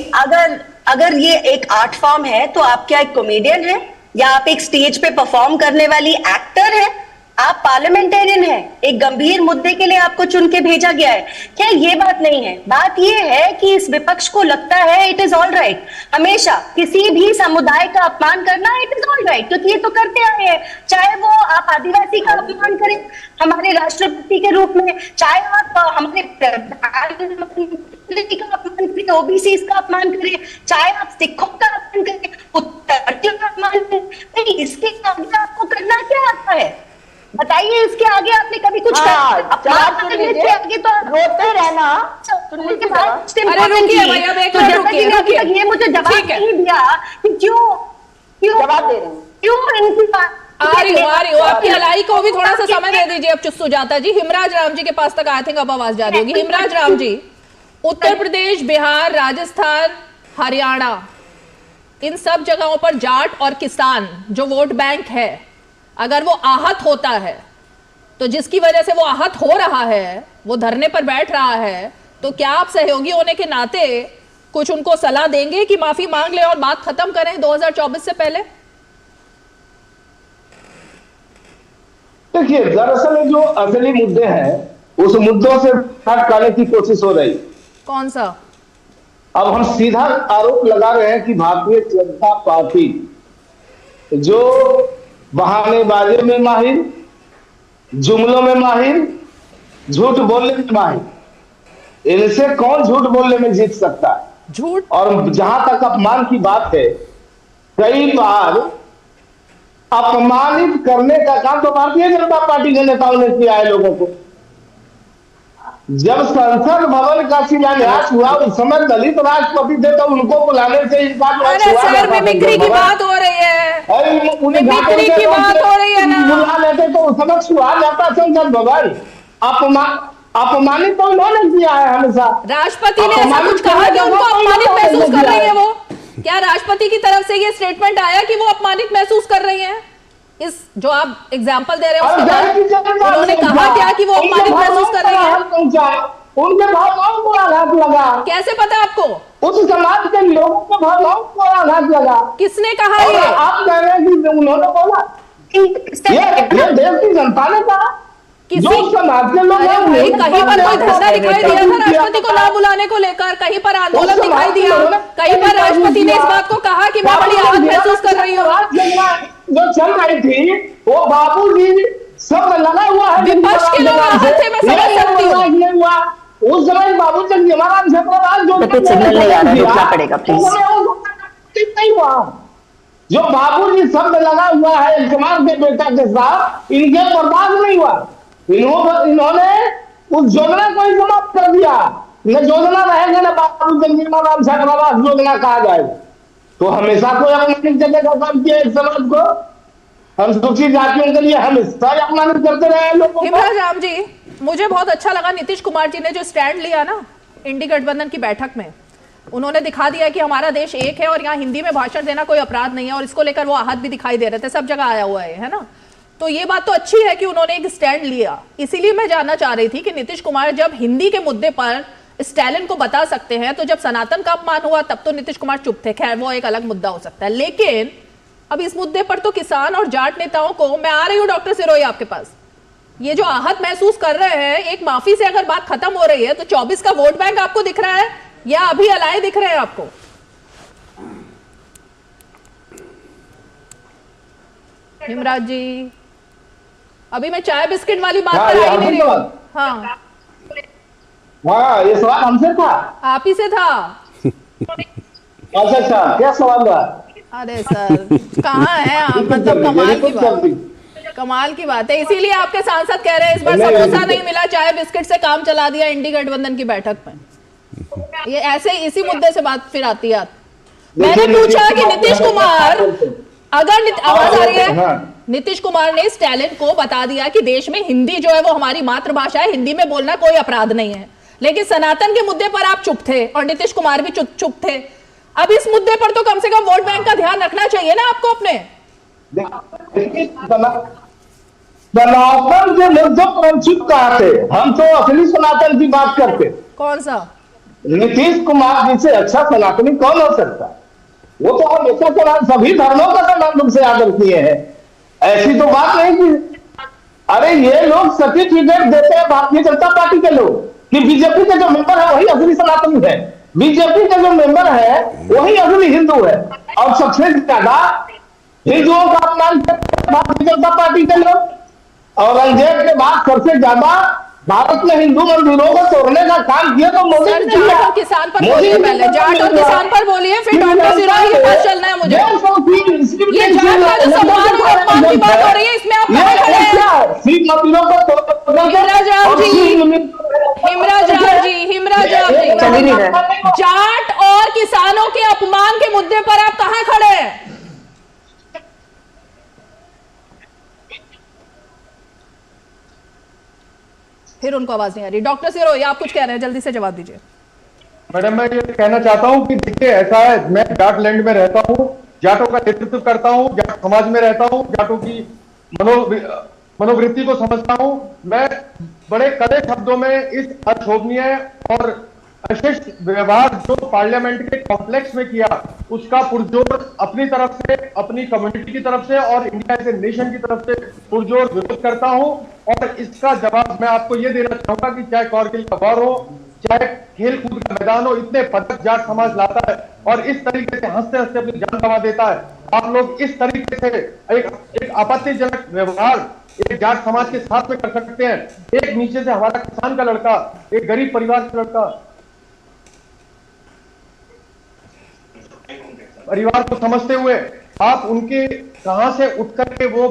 अगर ये एक आर्ट फॉर्म है तो आप क्या एक कॉमेडियन है, या आप एक स्टेज पे परफॉर्म करने वाली एक्टर है? आप पार्लियामेंटेरियन हैं। एक गंभीर मुद्दे के लिए आपको चुन के भेजा गया है। क्या ये बात नहीं है? बात ये है कि इस विपक्ष को लगता है इट इज ऑल राइट हमेशा किसी भी समुदाय का अपमान करना, इट इज ऑल राइट, क्योंकि ये तो करते आए हैं। चाहे वो आप आदिवासी का अपमान करें हमारे राष्ट्रपति के रूप में, चाहे आप हमारे प्रधानमंत्री का अपमान करें, ओबीसी का अपमान करें, चाहे आप सिखों का अपमान करें, उत्तराखंड का अपमान करें, इसके आगे आपको करना क्या आता है? बताइए, इसके आगे आपने कभी कुछ आगे तो रोते रहना। ये मुझे जवाब नहीं दिया कि क्यों जवाब दे रहे हैं, क्यों इनकी बात आ रही हो आपकी हलाई को भी थोड़ा सा समय दे दीजिए। अब चुस्त सुजाता जी, हिमराज राम जी के पास तक आई थिंक अब आवाज जा रही होगी। हिमराज राम जी, उत्तर प्रदेश, बिहार, राजस्थान, हरियाणा, इन सब जगहों पर जाट और किसान जो वोट बैंक है, अगर वो आहत होता है तो जिसकी वजह से वो आहत हो रहा है, वो धरने पर बैठ रहा है, तो क्या आप सहयोगी होने के नाते कुछ उनको सलाह देंगे कि माफी मांग ले और बात खत्म करें 2024 से पहले? देखिए, दरअसल जो असली मुद्दे हैं उस मुद्दों से हटने की कोशिश हो रही। कौन सा? अब हम सीधा आरोप लगा रहे हैं कि भारतीय जनता पार्टी जो बहानेबाजी में माहिर, जुमलों में माहिर, झूठ बोलने में माहिर। इनसे कौन झूठ बोलने में जीत सकता है? झूठ। और जहां तक अपमान की बात है, कई बार अपमानित करने का काम तो भारतीय जनता पार्टी के नेताओं ने किया है लोगों को। जब संसद भवन का शिलान्यास हुआ उस समय दलित राष्ट्रपति थे, तो उनको बुलाने से इनका मिमिक्री की बात हो रही है, मिमिक्री की बात हो रही है ना, बुला लेते तो उस समय सुहा जाता संसद भवन। अपमानित तो उन्होंने किया है हमेशा। राष्ट्रपति ने ऐसा कुछ कहा कि उनको अपमानित महसूस कर रही है वो? क्या राष्ट्रपति की तरफ से ये स्टेटमेंट आया कि वो अपमानित महसूस कर रही हैं? इस जो आप एग्जांपल दे रहे हैं उन्होंने कहा क्या कि वो अपमानित महसूस कर रही हैं? उनके भावनाओं को आघात लगा। कैसे पता आपको? उस समाज के लोगों के भावनाओं को आघात लगा। किसने कहा ये? आप कह रहे हैं कि उन्होंने बोला, ये देश की जनता ने कहा। जो समाज के लोग कहीं पर कोई धरना दिखाई दिया था राष्ट्रपति को ना बुलाने को लेकर? कहीं पर आंदोलन दिखाई दिया? कहीं पर राष्ट्रपति ने इस बात को कहा कि मैं बड़ी आहत महसूस कर रही हूँ? जो चल रही थी वो बाबूजी सब लगा हुआ है। विपक्ष के लोग आहत थे, मैं समझ सकती हूँ। उस समय बाबू जगजीवन जो बाबूजी शब्द लगा हुआ है इस्तेमाल के बेटा के साथ, इनके बर्बाद नहीं हुआ। इन्होंने उस योजना को ही समाप्त कर दिया। न योजना रहेगा न बाबू जगजीवन राम छात्रावास योजना कहा जाए। तो हमेशा कोई अपमानित जगह का काम किया इस समाज को। अनुसूचित जातियों के लिए हमेशा अपमानित करते रहे लोगों को। हिमराज राम जी, मुझे बहुत अच्छा लगा नीतीश कुमार जी ने जो स्टैंड लिया ना इंडी गठबंधन की बैठक में, उन्होंने दिखा दिया कि हमारा देश एक है और यहाँ हिंदी में भाषण देना कोई अपराध नहीं है, और इसको लेकर वो आहत भी दिखाई दे रहे थे, सब जगह आया हुआ है ना। तो ये बात तो अच्छी है कि उन्होंने एक स्टैंड लिया। इसीलिए मैं जानना चाह रही थी कि नीतीश कुमार जब हिंदी के मुद्दे पर स्टैलिन को बता सकते हैं, तो जब सनातन का अपमान हुआ तब तो नीतीश कुमार चुप थे। खैर वो एक अलग मुद्दा हो सकता है, लेकिन अब इस मुद्दे पर तो किसान और जाट नेताओं को, मैं आ रही हूँ डॉक्टर सिरोही आपके पास, ये जो आहत महसूस कर रहे हैं, एक माफी से अगर बात खत्म हो रही है तो 24 का वोट बैंक आपको दिख रहा है या अभी अलाए दिख रहे हैं आपको? हिमराज जी, अभी मैं चाय बिस्किट वाली बात पर आई नहीं रही हूँ। हाँ हाँ, ये सवाल हमसे था, आप ही से था। अच्छा, क्या सवाल था? अरे सर कहाँ है आप? मतलब कमाल की बात है। इसीलिए आपके सांसद कह रहे हैं इस बार समोसा नहीं मिला, चाय बिस्किट से काम चला दिया इंडी गठबंधन की बैठक में। ये ऐसे इसी मुद्दे से बात फिर आती है। मैंने पूछा कि नीतीश कुमार, अगर आवाज आ रही है, नीतीश कुमार ने स्टैलिन को बता दिया कि देश में हिंदी जो है वो हमारी मातृभाषा है, हिंदी में बोलना कोई अपराध नहीं है, लेकिन सनातन के मुद्दे पर आप चुप थे और नीतीश कुमार भी चुप थे। अब इस मुद्दे पर तो कम से कम वोट बैंक का ध्यान रखना चाहिए ना आपको अपने। सनातन के मुद्दों पर हम चुप कहते, हम तो असली सनातन की बात करते। कौन सा? नीतीश कुमार जी से अच्छा सनातनी कौन हो सकता? वो तो हमेशा सभी धर्मों का समान रूप से आदर किए हैं। ऐसी तो बात नहीं कि अरे ये लोग सर्टिफिकेट देते हैं भारतीय जनता पार्टी के लोग कि बीजेपी के जो मेंबर है वही असली सनातनी है, बीजेपी के जो मेंबर है वही असली हिंदू है। और सबसे ज्यादा हिंदुओं का अपमान भारतीय जनता पार्टी के लोग। औरंगजेब के बाद सबसे ज्यादा भारत में हिंदू मंदिरों को तोड़ने का काम किया तो मोदी ने किया। जाट और किसान पर बोलिए, पहले जाट और किसान पर बोलिए, फिर डॉक्टर सिरोही के पास चलना है मुझे। ये जाट का जो सम्मान और अपमान की बात हो रही है, इसमें आप कहाँ खड़े हैं? हिमराज राम जी, जाट और किसानों के अपमान के मुद्दे पर आप कहाँ खड़े हैं? फिर उनको आवाज नहीं आ रही। डॉक्टर सिरोही आप कुछ कह रहे हैं, जल्दी से जवाब दीजिए। मैडम मैं ये कहना चाहता हूं कि देखिए ऐसा है, मैं जाट लैंड में रहता हूं, जाटों का नेतृत्व करता हूं, जाट समाज में रहता हूं, जाटों की मनोवृत्ति को समझता हूं। मैं बड़े कड़े शब्दों में इस अशोभनीय और अशिष्ट व्यवहार जो पार्लियामेंट के कॉम्प्लेक्स में किया उसका पुरजोर अपनी तरफ से, अपनी कम्युनिटी की तरफ से और इंडिया एज ए नेशन की तरफ से पुरजोर विरोध करता हूं। और इसका जवाब मैं आपको ये देना चाहूंगा कि चाहे कारगिल का वार हो, चाहे खेल कूद का मैदान हो, इतने पदक जाट समाज लाता है और इस तरीके से हंसते हंसते अपनी जान गंवा देता है। आप लोग इस तरीके से एक आपत्तिजनक व्यवहार एक जाट समाज के साथ में कर सकते हैं, एक नीचे से हमारा किसान का लड़का, एक गरीब परिवार का लड़का, परिवार को समझते हुए आप उनके कहां से उठ करके वो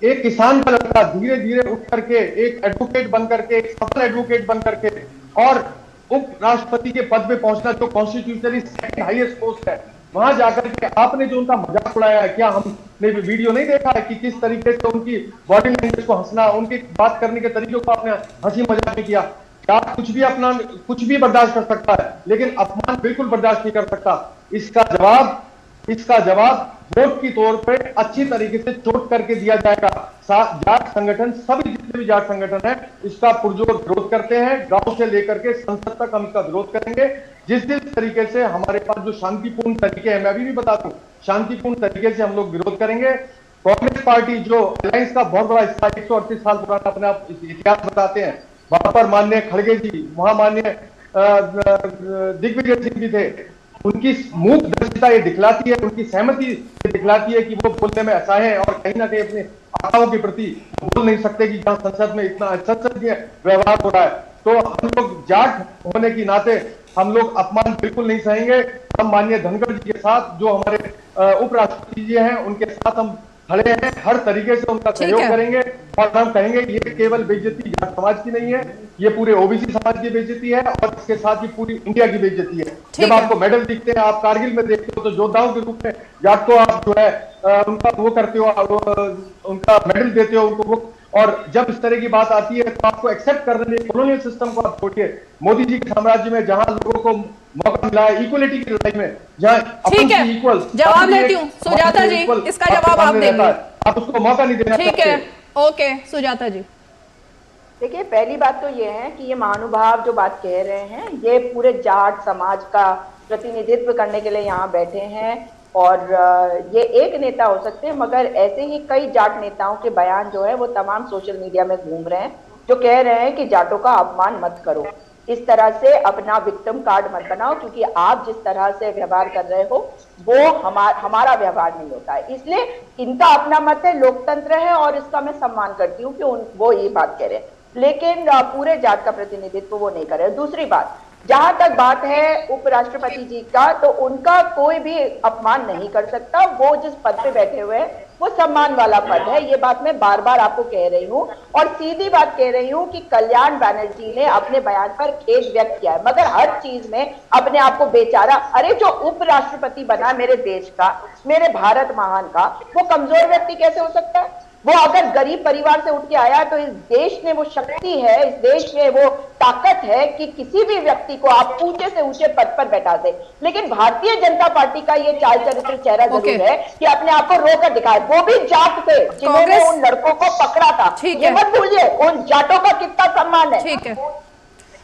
एक किसान का लड़का धीरे धीरे उठ करके एक एडवोकेट बन करके, एक सफल एडवोकेट बन करके और उपराष्ट्रपति के पद पे पहुंचना, जो कॉन्स्टिट्यूशनली सेकंड हाईएस्ट पोस्ट है, वहां जाकर के आपने जो उनका मजाक उड़ाया है, क्या हमने वीडियो नहीं देखा है कि किस तरीके से उनकी बॉडी लैंग्वेज को हंसना, उनकी बात करने के तरीकों को आपने हंसी मजाक में किया। क्या कुछ भी बर्दाश्त कर सकता है, लेकिन अपमान बिल्कुल बर्दाश्त नहीं कर सकता। इसका जवाब वोट की तौर पे अच्छी तरीके से चोट करके दिया जाएगा। जाट संगठन, सभी जितने भी जाट संगठन है, इसका पुरजोर विरोध करते हैं। गांव से लेकर के संसद तक हम इसका विरोध करेंगे। जिस तरीके से हमारे पास जो शांतिपूर्ण तरीके हैं, मैं अभी भी बता दूं, शांतिपूर्ण तरीके से हम लोग विरोध करेंगे। कांग्रेस पार्टी जो अलायंस का बहुत बड़ा हिस्सा, 138 साल पुराना अपने आप इतिहास बताते हैं, वहां पर माननीय खड़गे जी, वहां माननीय दिग्विजय सिंह भी थे, उनकी मूक दर्शिता ये दिखलाती है, उनकी सहमति ये दिखलाती है कि वो बोलने में असहाय है और कहीं ना कहीं अपने आकाओं के प्रति बोल नहीं सकते कि जहां संसद में इतना असंसदीय व्यवहार हो रहा है। तो हम लोग जाट होने के नाते हम लोग अपमान बिल्कुल नहीं सहेंगे। हम माननीय धनखड़ जी के साथ, जो हमारे उपराष्ट्रपति जी हैं, उनके साथ हम खड़े हैं, हर तरीके से उनका सहयोग करेंगे और हम कहेंगे ये केवल बेइज्जती जाट समाज की नहीं है, ये पूरे ओबीसी समाज की बेइज्जती है और इसके साथ ही पूरी इंडिया की बेइज्जती है। जब आपको मेडल दिखते हैं, आप कारगिल में देखते हो, तो योद्धाओं के रूप में जाट को आप जो है उनका वो करते हो, उनका मेडल देते हो उनको वो, और जब इस तरह की बात आती है तो आपको एक्सेप्ट कर रहे हैं। कॉलोनियल सिस्टम को आप छोड़िए, मोदी जी के साम्राज्य में जहां लोगों को मौका मिला है इक्वलिटी की लड़ाई में, जहां ठीक है, जवाब लेती हूँ सुजाता जी, इसका जवाब आप देंगे, आप उसको मौका नहीं देना। ठीक है, ओके सुजाता जी। देखिए, पहली बात तो ये है कि ये महानुभाव जो बात कह रहे हैं, ये पूरे जाट समाज का प्रतिनिधित्व करने के लिए यहाँ बैठे हैं और ये एक नेता हो सकते हैं, मगर ऐसे ही कई जाट नेताओं के बयान जो है वो तमाम सोशल मीडिया में घूम रहे हैं, जो कह रहे हैं कि जाटों का अपमान मत करो, इस तरह से अपना विक्टिम कार्ड मत बनाओ, क्योंकि आप जिस तरह से व्यवहार कर रहे हो वो हमारा व्यवहार नहीं होता है। इसलिए इनका अपना मत है, लोकतंत्र है और इसका मैं सम्मान करती हूँ कि वो ये बात कह रहे हैं, लेकिन पूरे जाट का प्रतिनिधित्व वो नहीं कर रहे। दूसरी बात, जहां तक बात है उपराष्ट्रपति जी का, तो उनका कोई भी अपमान नहीं कर सकता। वो जिस पद पे बैठे हुए हैं वो सम्मान वाला पद है, ये बात मैं बार बार आपको कह रही हूँ। और सीधी बात कह रही हूँ कि कल्याण बनर्जी ने अपने बयान पर खेद व्यक्त किया है, मगर हर चीज में अपने आप को बेचारा, अरे जो उपराष्ट्रपति बना मेरे देश का, मेरे भारत महान का, वो कमजोर व्यक्ति कैसे हो सकता है? वो अगर गरीब परिवार से उठ के आया तो इस देश में वो शक्ति है, इस देश में वो ताकत है कि किसी भी व्यक्ति को आप ऊंचे से ऊंचे पद पर बैठा दे। लेकिन भारतीय जनता पार्टी का ये चाल चरित्र चेहरा जरूर है कि अपने आप को रोकर दिखाए, वो भी जाट से जिन्होंने उन लड़कों को पकड़ा था। ये मत भूलिए, उन जाटों का कितना सम्मान है। ठीक है,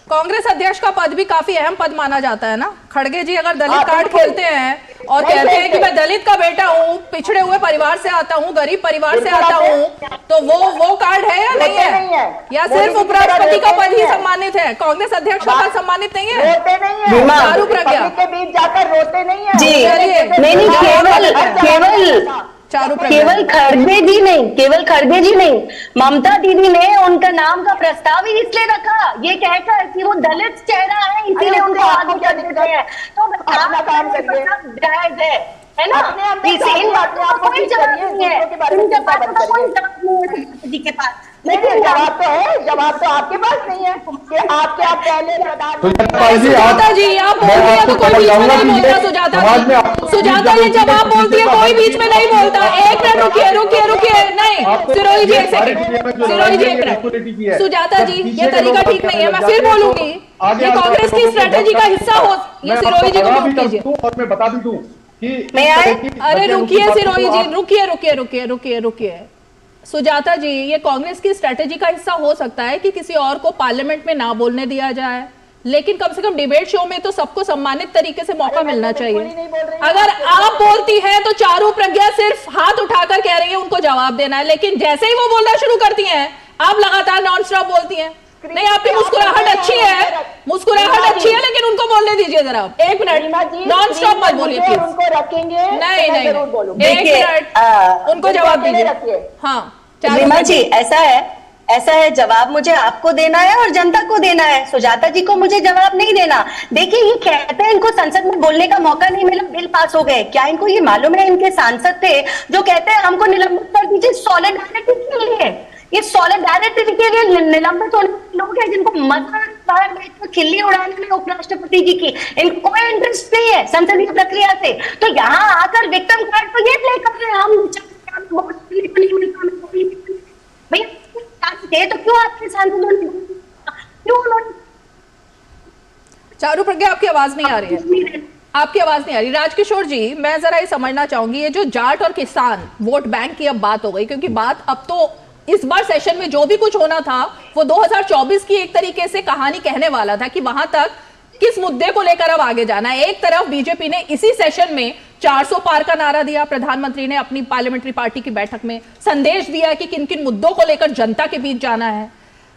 कांग्रेस अध्यक्ष का पद भी काफी अहम पद माना जाता है ना। खड़गे जी अगर दलित कार्ड खेलते हैं और कहते हैं कि मैं दलित का बेटा हूँ, पिछड़े हुए परिवार से आता हूँ, गरीब परिवार से आता हूँ, तो वो कार्ड है या नहीं है? या सिर्फ उपराष्ट्रपति का पद ही सम्मानित है, कांग्रेस अध्यक्ष का पद सम्मानित नहीं है? दारू प्रज्ञा के बीच जाकर रोते नहीं है जी, केवल खड़गे जी नहीं, ममता दीदी ने उनका नाम का प्रस्ताव ही इसलिए रखा, ये कहकर कि वो दलित चेहरा है, इसीलिए उनको आगे कर देते हैं। तो अपना काम जायज है ना, इन बातों का कोई जवाब नहीं है, उनके पास तो कोई जवाब नहीं है जी के पास। लेकिन जवाब तो है, जवाब तो आपके पास नहीं है कि आपके आप पहले सुजाता जी आप बोलती है तो कोई बीच में नहीं बोलता। सुजाता ये जब आप बोलती है कोई बीच में नहीं बोलता। एक मिनट रुकिए नहीं, सिरोही जी एक सेकंड, सिरोही जी एक मिनट। सुजाता जी ये तरीका ठीक नहीं है, मैं फिर बोलूंगी, ये कांग्रेस की स्ट्रेटेजी का हिस्सा हो। ये सिरोही जी को म्यूट कीजिए और मैं बता भी दूं कि अरे रुकिए सिरोही जी, रुकिए सुजाता जी, ये कांग्रेस की स्ट्रेटेजी का हिस्सा हो सकता है कि किसी और को पार्लियामेंट में ना बोलने दिया जाए, लेकिन कम से कम डिबेट शो में तो सबको सम्मानित तरीके से मौका मिलना चाहिए। अगर आप बोलती हैं तो चारू प्रज्ञा सिर्फ हाथ उठाकर कह रही है उनको जवाब देना है, लेकिन जैसे ही वो बोलना शुरू करती हैं आप लगातार नॉन स्टॉप बोलती हैं। नहीं, आपकी मुस्कुराहट अच्छी है, लेकिन उनको बोलने दीजिए जरा। एक मिनट, नॉन स्टॉप मत बोलिए प्लीज। उनको रखेंगे नहीं, एक मिनट, उनको जवाब दीजिए। हाँ रीमा जी, ऐसा है जवाब मुझे आपको देना है और जनता को देना है। सुजाता जी को मुझे जवाब नहीं देना। देखिए, ये कहते हैं इनको संसद में बोलने का मौका नहीं मिला, बिल पास हो गए। क्या इनको ये मालूम है इनके सांसद थे जो कहते हैं हमको निलंबित कर दीजिए सॉलिडारिटी के लिए? ये सॉलिडारिटी के लिए निलंबित होने लोग हैं जिनको मजा बाहर बैठकर खिल्ली उड़ाने में उपराष्ट्रपति जी की इनको कोई इंटरेस्ट नहीं है संसदीय प्रक्रिया से। तो यहाँ आकर विक्टिम कार्ड तो ये प्ले कर रहे हैं हम भैया, तो क्यों आपके सांसदों ने क्यों उन्होंने? चारू प्रज्ञा, आपकी आवाज नहीं आ रही है, आपकी आवाज नहीं आ रही। राजकिशोर जी, मैं जरा ये समझना चाहूंगी, ये जो जाट और किसान वोट बैंक की अब बात हो गई, क्योंकि बात अब तो इस बार सेशन में जो भी कुछ होना था वो 2024 की एक तरीके से कहानी कहने वाला था कि वहां तक किस मुद्दे को लेकर अब आगे जाना है। एक तरफ बीजेपी ने इसी सेशन में 400 पार का नारा दिया, प्रधानमंत्री ने अपनी पार्लियामेंट्री पार्टी की बैठक में संदेश दिया कि किन किन मुद्दों को लेकर जनता के बीच जाना है।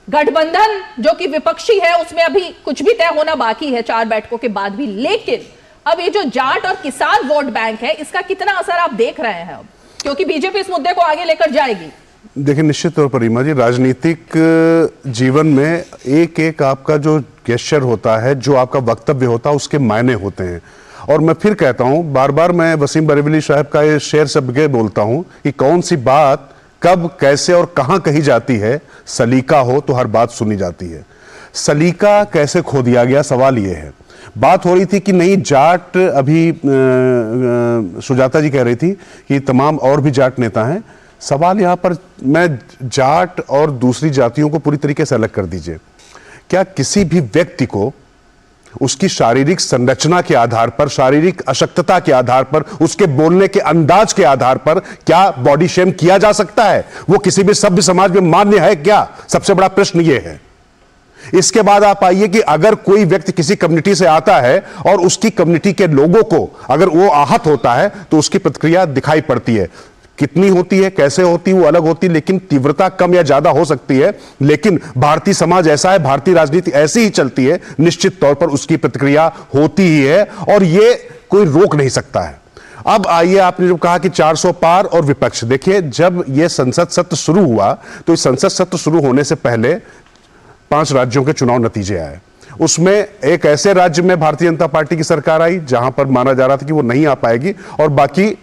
गठबंधन जो कि विपक्षी है उसमें अभी कुछ भी तय होना बाकी है 4 बैठकों के बाद भी, लेकिन अब ये जो जाट और किसान वोट बैंक है इसका कितना असर आप देख रहे हैं अब, क्योंकि बीजेपी इस मुद्दे को आगे लेकर जाएगी? देखिए, निश्चित तौर पर रीमा जी, राजनीतिक जीवन में एक एक आपका जो गेस्चर होता है, जो आपका वक्तव्य होता है, उसके मायने होते हैं। और मैं फिर कहता हूं, बार बार मैं वसीम बरेलवी साहब का ये शेर सबके बोलता हूं कि कौन सी बात कब कैसे और कहां कही जाती है, सलीका हो तो हर बात सुनी जाती है। सलीका कैसे खो दिया गया, सवाल ये है। बात हो रही थी कि नहीं जाट, अभी सुजाता जी कह रही थी कि तमाम और भी जाट नेता हैं। सवाल यहां पर, मैं जाट और दूसरी जातियों को पूरी तरीके से अलग कर दीजिए। क्या किसी भी व्यक्ति को उसकी शारीरिक संरचना के आधार पर, शारीरिक अशक्तता के आधार पर, उसके बोलने के अंदाज के आधार पर क्या बॉडी शेम किया जा सकता है? वो किसी भी सभ्य समाज में मान्य है क्या? सबसे बड़ा प्रश्न ये है। इसके बाद आप आइए कि अगर कोई व्यक्ति किसी कम्युनिटी से आता है और उसकी कम्युनिटी के लोगों को अगर वो आहत होता है तो उसकी प्रतिक्रिया दिखाई पड़ती है। कितनी होती है, कैसे होती है, वो अलग होती है, लेकिन तीव्रता कम या ज्यादा हो सकती है। लेकिन भारतीय समाज ऐसा है, भारतीय राजनीति ऐसी ही चलती है, निश्चित तौर पर उसकी प्रतिक्रिया होती ही है और ये कोई रोक नहीं सकता है। अब आइए, आपने जो कहा कि 400 पार और विपक्ष, देखिए जब यह संसद सत्र शुरू हुआ तो इस संसद सत्र शुरू होने से पहले 5 राज्यों के चुनाव नतीजे आए। उसमें एक ऐसे राज्य में भारतीय जनता पार्टी की सरकार आई जहां पर माना जा रहा था कि वो नहीं आ पाएगी, और बाकी,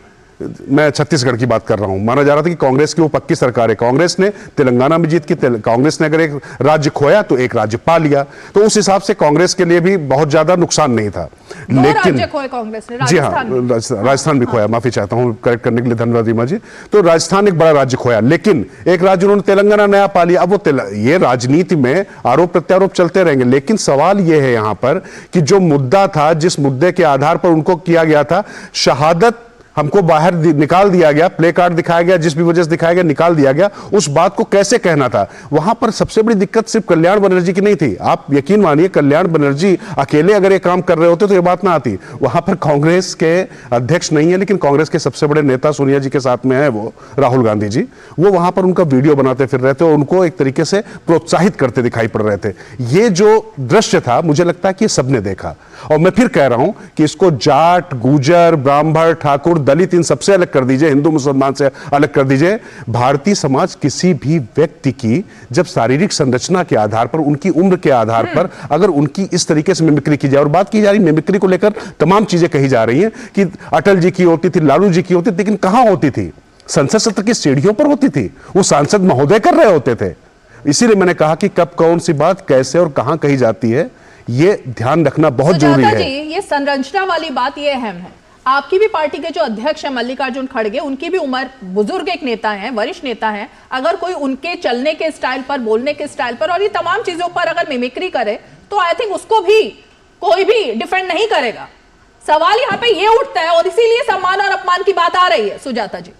मैं छत्तीसगढ़ की बात कर रहा हूं, माना जा रहा था कि कांग्रेस की वो पक्की सरकार है। कांग्रेस ने तेलंगाना में जीत की, कांग्रेस ने अगर एक राज्य खोया तो एक राज्य पा लिया, तो उस हिसाब से कांग्रेस के लिए भी बहुत ज्यादा नुकसान नहीं था। लेकिन कांग्रेस ने, जी हाँ, राजस्थान भी खोया, माफी चाहता हूं करेक्ट करने के लिए, धन्यवाद रीमा जी। तो राजस्थान एक बड़ा राज्य खोया, लेकिन एक राज्य उन्होंने तेलंगाना नया पा लिया। अब वो ये राजनीति में आरोप प्रत्यारोप चलते रहेंगे, लेकिन सवाल यह है यहां पर कि जो मुद्दा था, जिस मुद्दे के आधार पर उनको किया गया था, शहादत हमको बाहर निकाल दिया गया, प्ले कार्ड दिखाया गया, जिस भी वजह से दिखाया गया निकाल दिया गया, उस बात को कैसे कहना था? वहां पर सबसे बड़ी दिक्कत सिर्फ कल्याण बनर्जी की नहीं थी। आप यकीन मानिए, कल्याण बनर्जी अकेले अगर ये काम कर रहे होते तो ये बात ना आती। वहां पर कांग्रेस के अध्यक्ष नहीं है, लेकिन कांग्रेस के सबसे बड़े नेता सोनिया जी के साथ में है वो राहुल गांधी जी, वो वहां पर उनका वीडियो बनाते फिर रहे थे और उनको एक तरीके से प्रोत्साहित करते दिखाई पड़ रहे थे। ये जो दृश्य था, मुझे लगता है कि सबने देखा। और मैं फिर कह रहा हूं कि इसको जाट, गुजर, ब्राह्मण, ठाकुर, दलित, इन सबसे अलग कर दीजिए, हिंदू मुसलमान से अलग कर दीजिए। भारतीय समाज किसी भी व्यक्ति की जब शारीरिक संरचना के आधार पर, उनकी उम्र के आधार पर अगर उनकी इस तरीके से मिमिक्री की जाए, और बात की जा रही मिमिक्री को लेकर तमाम चीजें कही जा रही हैं कि अटल जी की होती थी, लालू जी की होती थी, लेकिन कहां होती थी? संसद सत्र की सीढ़ियों पर होती थी, वो सांसद महोदय कर रहे होते थे। इसीलिए मैंने कहा कि कब कौन सी बात कैसे और कहां कही जाती है, ये ध्यान रखना बहुत जरूरी है। ये संरचना वाली बात ये अहम है। आपकी भी पार्टी के जो अध्यक्ष हैं मल्लिकार्जुन खड़गे, उनकी भी उम्र, बुजुर्ग एक नेता हैं, वरिष्ठ नेता हैं, अगर कोई उनके चलने के स्टाइल पर, बोलने के स्टाइल पर और ये तमाम चीजों पर अगर मिमिक्री करे तो आई थिंक उसको भी कोई भी डिफेंड नहीं करेगा। सवाल यहाँ पे ये उठता है और इसीलिए सम्मान और अपमान की बात आ रही है। सुजाता जी,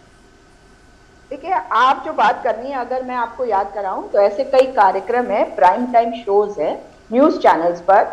देखिए, आप जो बात करनी है, अगर मैं आपको याद कराऊं तो ऐसे कई कार्यक्रम है, प्राइम टाइम शोज है न्यूज चैनल्स पर,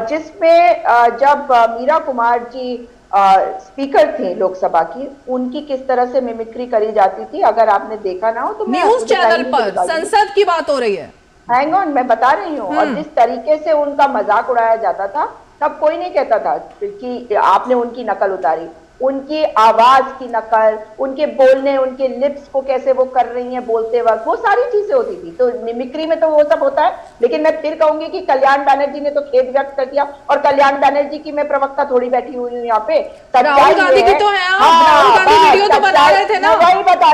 जिसमें जब मीरा कुमार जी स्पीकर थी लोकसभा की, उनकी किस तरह से मिमिक्री करी जाती थी, अगर आपने देखा ना हो तो न्यूज चैनल पर संसद की बात हो रही है। हैंग ऑन, मैं बता रही हूँ। और जिस तरीके से उनका मजाक उड़ाया जाता था, तब कोई नहीं कहता था कि आपने उनकी नकल उतारी। उनकी आवाज की नकल, उनके बोलने, उनके लिप्स को कैसे वो कर रही हैं बोलते वक्त, वो सारी चीजें होती थी। तो मिमिक्री में तो वो सब होता है, लेकिन मैं फिर कहूंगी कि कल्याण बैनर्जी ने तो खेद व्यक्त कर दिया, और कल्याण बैनर्जी की मैं प्रवक्ता थोड़ी बैठी हुई हूँ यहाँ पे। राहुल गांधी की तो है, राहुल गांधी वीडियो तो बता रहे थे ना। वही बता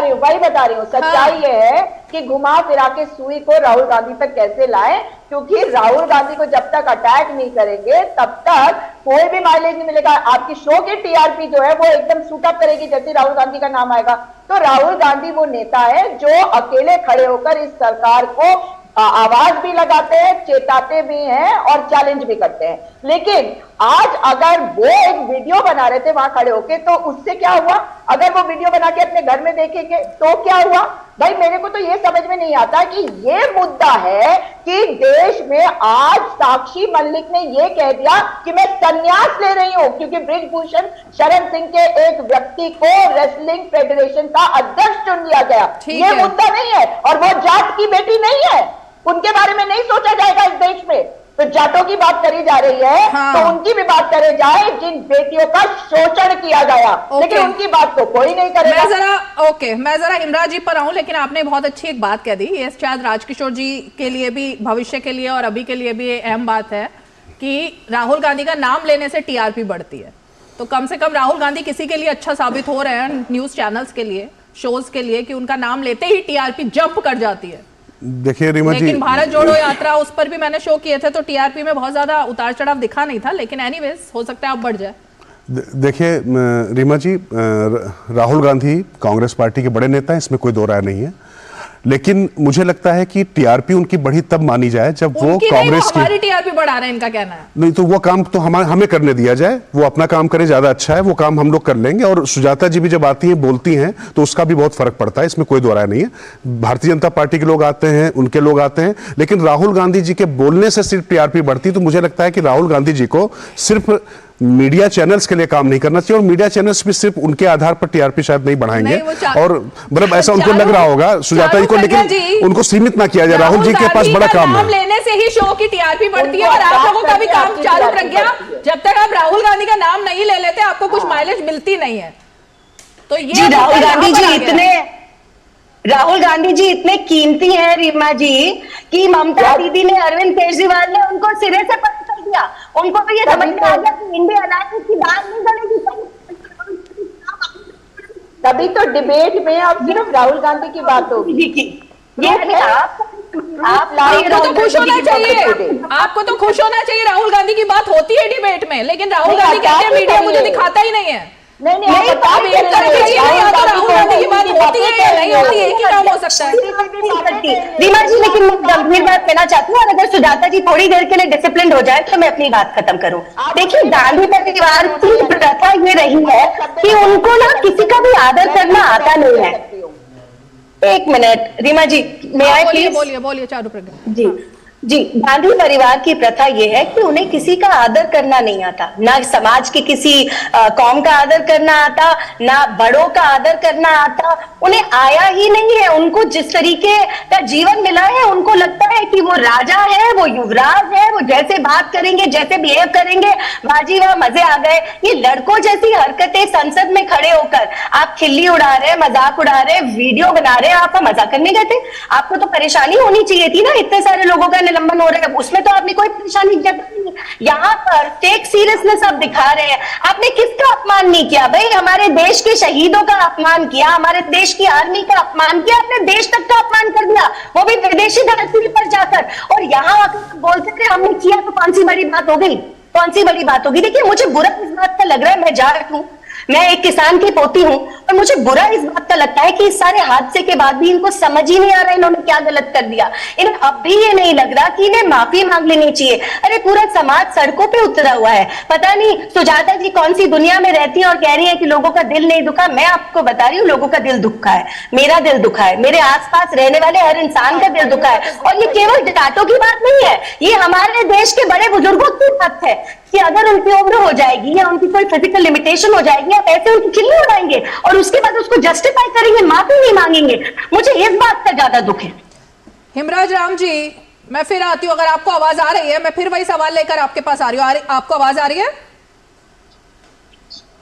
रही हूँ। सच्चाई ये है कि घुमा फिरा के सुई को राहुल गांधी तक कैसे लाए, क्योंकि राहुल गांधी को जब तक अटैक नहीं करेंगे तब तक कोई भी माइलेज नहीं मिलेगा। आपकी शो की टीआरपी जो है वो एकदम सूटअप करेगी जैसे राहुल गांधी का नाम आएगा। तो राहुल गांधी वो नेता है जो अकेले खड़े होकर इस सरकार को आवाज भी लगाते हैं, चेताते भी हैं और चैलेंज भी करते हैं। लेकिन आज अगर वो एक वीडियो बना रहे थे वहां खड़े होके, तो उससे क्या हुआ? अगर वो वीडियो बना के अपने घर में देखेंगे तो क्या हुआ? भाई मेरे को तो ये समझ में नहीं आता कि ये मुद्दा है कि देश में आज साक्षी मलिक ने ये कह दिया कि मैं संन्यास ले रही हूं क्योंकि बृजभूषण शरण सिंह के एक व्यक्ति को रेसलिंग फेडरेशन का अध्यक्ष चुन लिया गया। ये मुद्दा नहीं है, और वो जाट की बेटी नहीं है, उनके बारे में नहीं सोचा जाएगा इस देश में। तो जाटों की बात करी जा रही है, तो उनकी भी बात करे जाए जिन बेटियों का शोषण किया गया, लेकिन उनकी बात तो कोई नहीं करेगा। मैं जरा इमरान जी पर आऊं, लेकिन आपने बहुत अच्छी एक बात कह दी। ये शायद राजकिशोर जी के लिए भी, भविष्य के लिए और अभी के लिए भी अहम बात है कि राहुल गांधी का नाम लेने से टीआरपी बढ़ती है। तो कम से कम राहुल गांधी किसी के लिए अच्छा साबित हो रहे हैं, न्यूज चैनल्स के लिए, शोज के लिए, कि उनका नाम लेते ही टीआरपी जंप कर जाती है। देखिए रीमा जी, लेकिन भारत जोड़ो यात्रा उस पर भी मैंने शो किए थे तो टीआरपी में बहुत ज्यादा उतार चढ़ाव दिखा नहीं था, लेकिन एनीवेज हो सकता है अब बढ़ जाए। देखिए रीमा जी, राहुल गांधी कांग्रेस पार्टी के बड़े नेता हैं, इसमें कोई दो राय नहीं है। लेकिन मुझे लगता है कि टीआरपी उनकी बढ़ी तब मानी जाए जब वो कांग्रेस की, हमारी टीआरपी बढ़ा रहे हैं, इनका कहना है। नहीं तो वो काम तो हमें करने दिया जाए, वो अपना काम करे, ज्यादा अच्छा है, वो काम हम लोग कर लेंगे। और सुजाता जी भी जब आती हैं बोलती हैं तो उसका भी बहुत फर्क पड़ता है, इसमें कोई दो राय नहीं है। भारतीय जनता पार्टी के लोग आते हैं, उनके लोग आते हैं, लेकिन राहुल गांधी जी के बोलने से सिर्फ टीआरपी बढ़ती, तो मुझे लगता है कि राहुल गांधी जी को सिर्फ मीडिया चैनल्स के लिए काम नहीं करना चाहिए, और मीडिया चैनल्स भी सिर्फ उनके आधार पर टीआरपी शायद नहीं बढ़ाएंगे, और मतलब ऐसा उनको लग रहा होगा सुजाता जी को, लेकिन उनको सीमित ना किया जाए। राहुल जी के पास बड़ा काम है, लेने से ही शो की टीआरपी बढ़ती है और आप लोगों का भी काम चालू रख गया। जब तक आप राहुल गांधी का नाम नहीं ले लेते आपको कुछ माइलेज मिलती नहीं है। तो ये राहुल गांधी जी इतने कीमती हैं रीमा जी कि ममता दीदी ने, अरविंद केजरीवाल ने उनको सिरे से पकड़ दिया। उनको भी ये समझ में आ गया कि इंडिया अलायंस की बात नहीं करेगी। तभी तो डिबेट में अब सिर्फ राहुल गांधी की बात होगी। ये आपको तो खुश होना चाहिए, आपको तो खुश होना चाहिए। राहुल गांधी की बात होती है डिबेट में, लेकिन राहुल गांधी कहते हैं मीडिया मुझे दिखाता ही नहीं है। नहीं राहुल गांधी की बात होती है या नहीं होती है, एक ही काम हो सकता है। रीमा जी, लेकिन मैं गंभीर बात कहना चाहती हूँ, और अगर सुजाता जी थोड़ी देर के लिए डिसिप्लिन हो जाए तो मैं अपनी बात खत्म करूँ। देखिए, गांधी परिवार की प्रथा ये रही है कि उनको ना किसी का भी आदर करना आता नहीं है। एक मिनट रीमा जी, मैं बोलिए चारू प्रज्ञा जी। गांधी परिवार की प्रथा यह है कि उन्हें किसी का आदर करना नहीं आता, ना समाज की किसी कौम का आदर करना आता, ना बड़ों का आदर करना आता, उन्हें आया ही नहीं है। उनको जिस तरीके का जीवन मिला है, उनको लगता है कि वो राजा है, वो युवराज है, वो जैसे बात करेंगे, जैसे बिहेव करेंगे, बाजी वाह मजे आ गए। ये लड़कों जैसी हरकतें संसद में खड़े होकर आप खिल्ली उड़ा रहे, मजाक उड़ा रहे, वीडियो बना रहे, आप मजाक करने गए थे? आपको तो परेशानी होनी चाहिए थी ना, इतने सारे लोगों का निलंबन हो रहा है, उसमें तो आपने कोई परेशानी जताई। यहाँ पर टेक सीरियसनेस आप दिखा रहे हैं। आपने किसका अपमान नहीं किया भाई? हमारे देश के शहीदों का अपमान किया, हमारे देश की आर्मी का अपमान किया, अपने देश तक का अपमान कर दिया, वो भी विदेशी धरती पर जाकर। और यहाँ आकर बोलते थे हमने किया तो कौन सी बड़ी बात हो गई, कौन सी बड़ी बात होगी? देखिए, मुझे बुरा इस बात का लग रहा है, मैं जाट हूँ, मैं एक किसान की पोती हूं, और मुझे बुरा इस बात का लगता है कि इस सारे हादसे के बाद भी इनको समझ ही नहीं आ रहा इन्होंने क्या गलत कर दिया। इन्हें अब भी ये नहीं लग रहा कि इन्हें माफी मांग लेनी चाहिए। अरे पूरा समाज सड़कों पे उतरा हुआ है। पता नहीं सुजाता जी कौन सी दुनिया में रहती है और कह रही है कि लोगों का दिल नहीं दुखा। मैं आपको बता रही हूँ, लोगों का दिल दुखा है, मेरा दिल दुखा है, मेरे आसपास रहने वाले हर इंसान का दिल दुखा है। और ये केवल जाटों की बात नहीं है, ये हमारे देश के बड़े बुजुर्गों की बात है कि अगर उनकी उम्र हो जाएगी या उनकी कोई फिजिकल लिमिटेशन हो जाएगी, आप ऐसे उनकी खिल्ली उड़ाएंगे और उसके बाद उसको जस्टिफाई करेंगे, माफी नहीं मांगेंगे। मुझे इस बात का ज्यादा दुख है। हिमराज राम जी, मैं फिर आती हूँ, अगर आपको आवाज आ रही है, मैं फिर वही सवाल लेकर आपके पास आ रही हूँ। आपको आवाज आ रही है?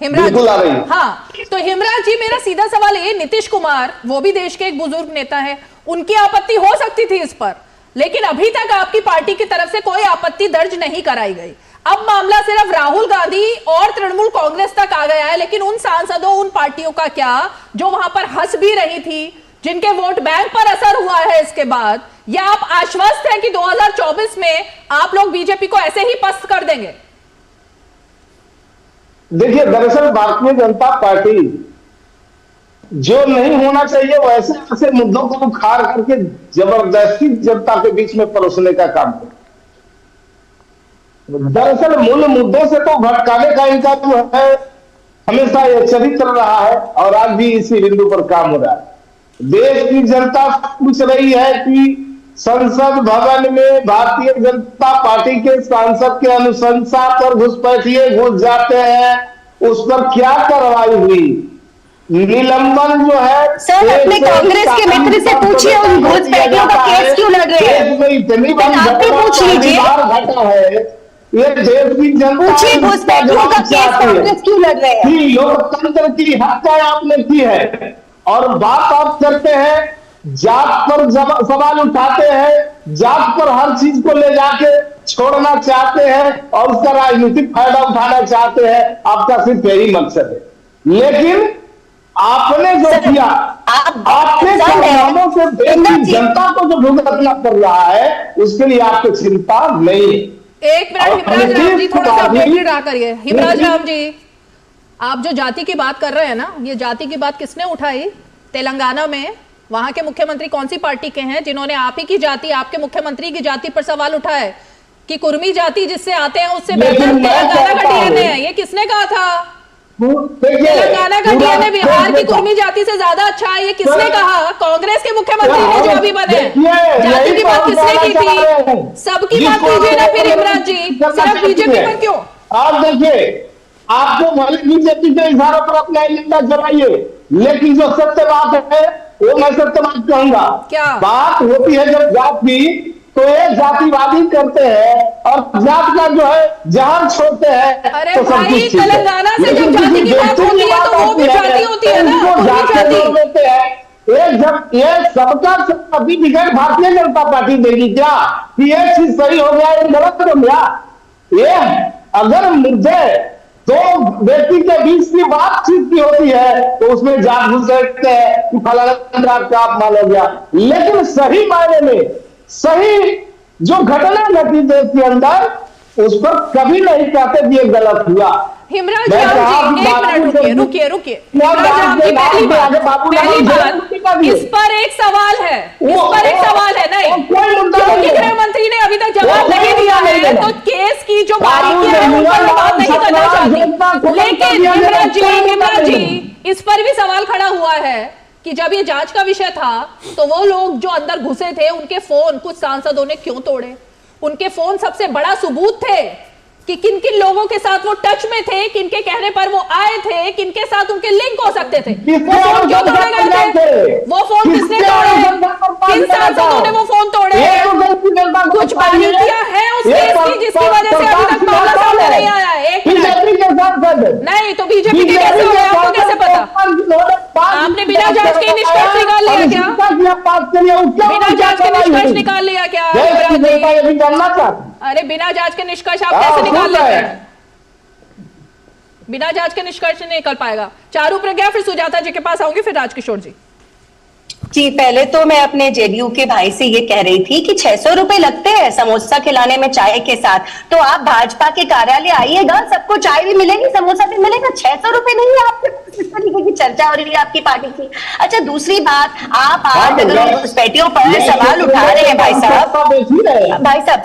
बिल्कुल आ रही है। हाँ, तो हिमराज जी, मेरा सीधा सवाल ये, नीतीश कुमार वो भी देश के एक बुजुर्ग नेता है, उनकी आपत्ति हो सकती थी इस पर, लेकिन अभी तक आपकी पार्टी की तरफ से कोई आपत्ति दर्ज नहीं कराई गई। अब मामला सिर्फ राहुल गांधी और तृणमूल कांग्रेस तक आ गया है, लेकिन उन सांसदों, उन पार्टियों का क्या जो वहां पर हंस भी रही थी, जिनके वोट बैंक पर असर हुआ है इसके बाद, या आप आश्वस्त हैं कि 2024 में आप लोग बीजेपी को ऐसे ही पस्त कर देंगे? देखिए, दरअसल भारतीय जनता पार्टी जो नहीं होना चाहिए वो ऐसे ऐसे मुद्दों को उखाड़ करके जबरदस्ती जनता के बीच में परोसने का काम करती। दरअसल मूल मुद्दों से तो भटकाने का इनका जो है हमेशा ये चरित्र रहा है और आज भी इसी बिंदु पर काम हो रहा है। देश की जनता पूछ रही है कि संसद भवन में भारतीय जनता पार्टी के सांसद के अनुशंसा पर घुसपैठिए घुस जाते हैं, उस पर क्या कार्रवाई हुई, निलंबन जो है। सर, अपने कांग्रेस के मित्र से पूछिए उन घुसपैठियों का केस क्यों लड़ रहे हैं? देश में इतनी आप भी पूछ लीजिए, घटा है, ये देश की जनता पूछिए घुसपैठियों का केस कांग्रेस क्यों लड़ रहे हैं? लोकतंत्र की हत्या आपने की है और बात आप करते हैं जात पर सवाल उठाते हैं, जात पर हर चीज को ले जाके छोड़ना चाहते हैं और उसका राजनीतिक फायदा उठाना चाहते हैं। आपका सिर्फ यही मकसद है, लेकिन आपने जो किया, आपने कामों से देश की जनता को जो भुगतना पड़ रहा है उसके लिए आपको चिंता नहीं है। एक मिनट हिमराज राम जी, थोड़ा सा अपडेटेड रहा करिए। हिमराज राम जी, आप जो जाति की बात कर रहे हैं ना, ये जाति की बात किसने उठाई? तेलंगाना में वहां के मुख्यमंत्री कौन सी पार्टी के हैं जिन्होंने आप ही की जाति, आपके मुख्यमंत्री की जाति पर सवाल उठाए कि कुर्मी जाति जिससे आते हैं उससे बेहतर तेलंगाना का डीएनए है? ये किसने कहा था? तेलंगाना का डीएनए बिहार की कुर्मी जाति से ज्यादा अच्छा है, ये किसने कहा? कांग्रेस के मुख्यमंत्री ने जो अभी बने। जाति की बात किसने की थी? सबकी बात कीजिए ना फिर हिमराज जी, सिर्फ बीजेपी पर क्यों? आप देखिए, आपको भले बीजेपी के इशारों पर अपना एजेंडा चलाइए, लेकिन जो सत्य बात है वो मैं सत्य बात कहूंगा। क्या बात होती है जब जात की, तो ये जातिवादी करते हैं और जात का जो है जहां छोड़ते हैं। अरे तो भाई, तेलंगाना से जब जाति की बात होती है तो वो भी जाति होती है ना, लेते हैं। ये सबका सर्टिफिकेट भारतीय जनता पार्टी देगी क्या कि ये चीज सही हो गया, ये गलत हो गया? ये अगर मुद्दे दो व्यक्ति के बीच की बातचीत की होती है तो उसमें जात घुस सकते हैं कि फलाना का अपमान हो गया, लेकिन सही मायने में सही जो घटना घटी देश के अंदर उस पर कभी नहीं कहते कि ये गलत हुआ। हिमराज राम जी, एक मिनट रुकिए। हिमराज राम जी, पहली बात, इस पर एक सवाल है, नहीं, क्योंकि गृह मंत्री ने अभी तक जवाब नहीं दिया है, तो केस की जो बारीकियां हैं उन पर मैं बात नहीं करना चाहती। लेकिन हिमराज जी, इस पर भी सवाल खड़ा हुआ है कि जब ये जांच का विषय था तो वो लोग जो अंदर घुसे थे उनके फोन कुछ सांसदों ने क्यों तोड़े? उनके फोन सबसे बड़ा सबूत थे कि किन किन लोगों के साथ वो टच में थे, किन के कहने पर वो आए थे, किन के साथ उनके लिंक हो सकते थे। वो फोन क्यों तोड़े गए थे? वो फोन किसने तोड़े? किन सांसदों ने वो फोन तोड़े? कुछ बारीकियां हैं उस केस की जिसकी वजह से अभी तक मामला सामने नहीं आया है। एक मिनट, नहीं तो बीजेपी के कैसे हो गया? आपको कैसे पता? आपने बिना जांच के निष्कर्ष निकाल लिया क्या? बिना जांच के निष्कर्ष निकाल लिया क्या? अरे बिना जांच के निष्कर्ष आप कैसे निकाल लेते हैं? बिना जांच के निष्कर्ष नहीं निकल पाएगा। चारू प्रज्ञा, फिर सुजाता जी के पास आऊंगी, फिर राजकिशोर जी। जी, पहले तो मैं अपने जेडीयू के भाई से ये कह रही थी कि 600 रुपए लगते हैं समोसा खिलाने में चाय के साथ, तो आप भाजपा के कार्यालय आइएगा, सबको चाय भी मिलेगी, समोसा भी मिलेगा। 600 रुपए नहीं है आपके पास? इस तरीके की चर्चा हो रही है आपकी पार्टी की। अच्छा, दूसरी बात, आप आज अगर घुसपैठियों पर सवाल उठा रहे हैं भाई साहब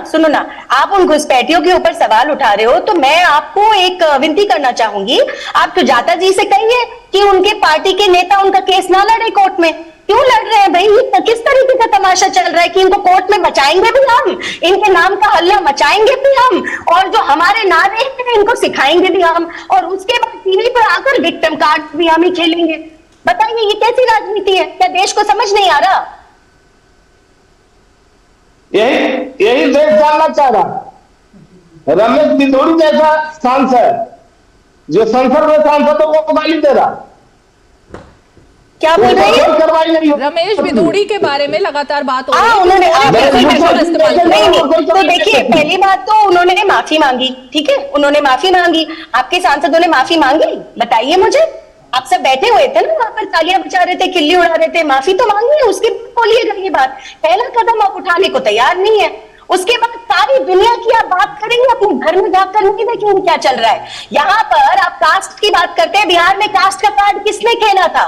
सुनो ना, आप उन घुसपैठियों के ऊपर सवाल उठा रहे हो तो मैं आपको एक विनती करना चाहूंगी, आप सुजाता जी से कहिए कि उनके पार्टी के नेता उनका केस ना लड़े कोर्ट में। क्यों लड़ रहे हैं भाई? किस तरीके का तमाशा चल रहा है कि इनको कोर्ट में बचाएंगे भी हम, इनके नाम का हल्ला मचाएंगे भी हम, और जो हमारे नारे हैं इनको सिखाएंगे भी हम, और उसके बाद टीवी पर आकर विक्टिम कार्ड भी हम ही खेलेंगे। बताइए ये कैसी राजनीति है? क्या देश को समझ नहीं आ रहा? यही देश जानना चाह रहा। रमेश बिंदोड़ी जैसा सांसद जो संसद में सांसदों को गाली दे रहा, क्या बोल रहे हैं? कार्रवाई नहीं हो। रमेश भिदोड़ी के बारे में लगातार बात हो रही है। उन्होंने नहीं, तो देखिए, पहली बात तो उन्होंने माफी मांगी, ठीक है, उन्होंने माफी मांगी। आपके सांसदों ने माफी मांगी? बताइए मुझे। आप सब बैठे हुए थे ना वहां पर, तालियां बजा रहे थे, किल्ली उड़ा रहे थे, माफी तो मांगी है, उसके बाद बोलिएगा ये बात। पहला कदम आप उठाने को तैयार नहीं है, उसके बाद सारी दुनिया की आप बात करेंगे, अपने घर में जाकर नहीं देखेंगे क्या चल रहा है। यहाँ पर आप कास्ट की बात करते हैं, बिहार में कास्ट का कार्ड किसने खेला था?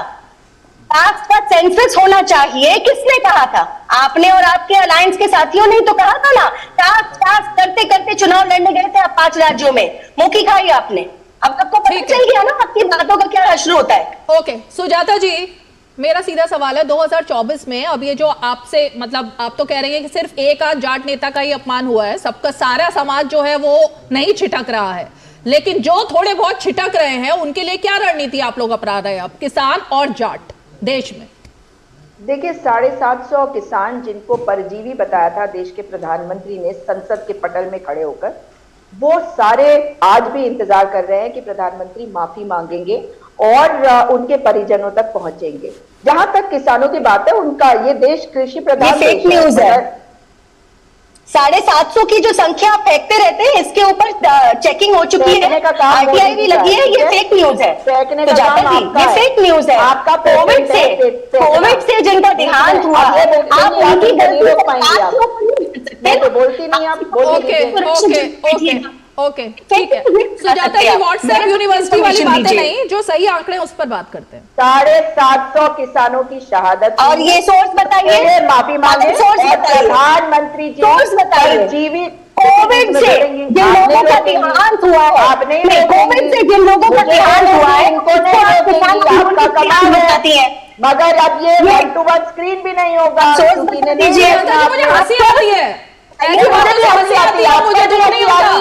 कास्ट का सेंसस होना चाहिए, किसने कहा था? आपने और आपके अलायंस के साथियों ने तो कहा था ना। कास्ट कास्ट करते करते चुनाव लड़ने गए थे आप 5 राज्यों में, मुंह खाई आपने। अब आपको पता चल गया ना आपकी बातों का क्या असर होता है। ओके सुजाता जी, मेरा सीधा सवाल है, 2024 में अब ये जो आपसे, मतलब आप तो कह रही हैं कि सिर्फ एक आध जाट नेता का ही अपमान हुआ है, सबका सारा समाज जो है वो नहीं छिटक रहा है, लेकिन जो थोड़े बहुत छिटक रहे हैं उनके लिए क्या रणनीति आप लोग अपना रहे हैं अब, किसान और जाट देश में? देखिए, 750 किसान जिनको परजीवी बताया था देश के प्रधानमंत्री ने संसद के पटल में खड़े होकर, वो सारे आज भी इंतजार कर रहे हैं कि प्रधानमंत्री माफी मांगेंगे और उनके परिजनों तक पहुंचेंगे। जहां तक किसानों की बात है, उनका ये देश कृषि प्रधान फेक न्यूज है। 750 की जो संख्या आप फेंकते रहते हैं, इसके ऊपर चेकिंग हो चुकी है, आरटीआई भी लगी है, ये फेक न्यूज है। फेंकने तो जाता जी, ये फेक न्यूज है। आपका कोविड से जिनका देहांत हुआ, आप उनकी गलती तो बोलती नहीं आप। ओके ठीक है सुजाता जी, व्हाट्सएप यूनिवर्सिटी वाली बातें नहीं, जो सही आंकड़े उस पर बात करते हैं। 750 किसानों की शहादत, और ये सोर्स बताइए, माफी मांगे प्रधानमंत्री जी, सोर्स बताइए। जीवित कोविड से जिन लोगों का देहांत हुआ है, आपने कोविड से जिन लोगों का देहांत हुआ है, आपका कमाल बताती है, मगर अब ये 1-to-1 स्क्रीन भी नहीं होगा। मुझे हंसी आती है, ऐसी बातों से हंसी आती है, मुझे जो नहीं होता,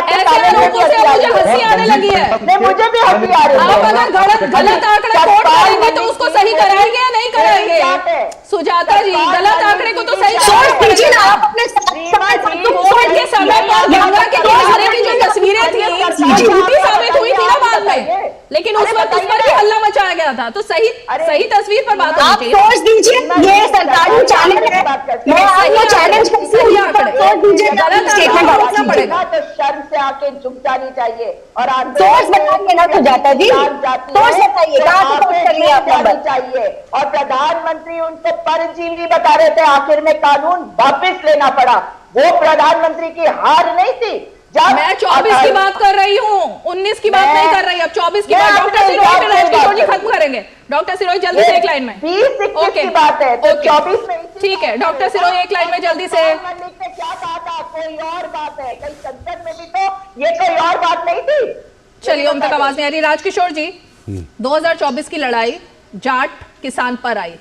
ऐसे आरोपों से मुझे हंसी आने लगी है। मुझे भी हंसी आ रही है। आप अगर गलत आंकड़ा कोट करेंगे तो उसको सही कराएंगे या नहीं कराएंगे? सुजाता जी, गलत आंकड़े को तो सही कीजिए ना आप अपने कोविड के समय पर गंगा के किनारे की जो तस्वीरें थी झूठी साबित हुई थी ना बाद में, लेकिन उस वक्त उस पर भी हल्ला मचाया गया था। तो सही तस्वीर पर बात आप सोच दीजिए, ये सरकारी चैलेंज है, मैं आपको चैलेंज करती हूँ, सोच दीजिए, स्टेटमेंट पड़ेगा तो शर्म से आके झुक जानी चाहिए और सोर्स बताइए ना सुजाता जी, सोर्स बताइए कहाँ से सोर्स कर लिया आपने चाहिए। और प्रधानमंत्री उनको परजीवी बता रहे थे, आखिर में कानून वापस लेना पड़ा। वो प्रधानमंत्री की हार नहीं थी। मैं 24 की बात कर रही हूँ, 19 की बात नहीं कर रही, अब 24 की बात। डॉक्टर सिरोही राजकिशोर जी खत्म करेंगे। डॉक्टर सिरोही जल्दी से एक लाइन में। 20-21 की बात है तो 24 में, ठीक है डॉक्टर सिरोही एक लाइन में जल्दी से। क्या कहा था? कोई और बात है, कहीं संसद में भी तो ये कोई और बात नहीं थी। चलिए, उन तक आवाज नहीं आ रही। राजकिशोर जी, 2024 की लड़ाई जाट किसान पर आई,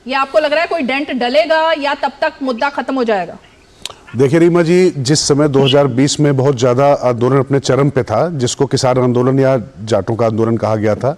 ये आपको लग रहा है कोई डेंट डलेगा या तब तक मुद्दा खत्म हो जाएगा? देखिए रीमा जी, जिस समय 2020 में बहुत ज़्यादा आंदोलन अपने चरम पे था, जिसको किसान आंदोलन या जाटों का आंदोलन कहा गया था,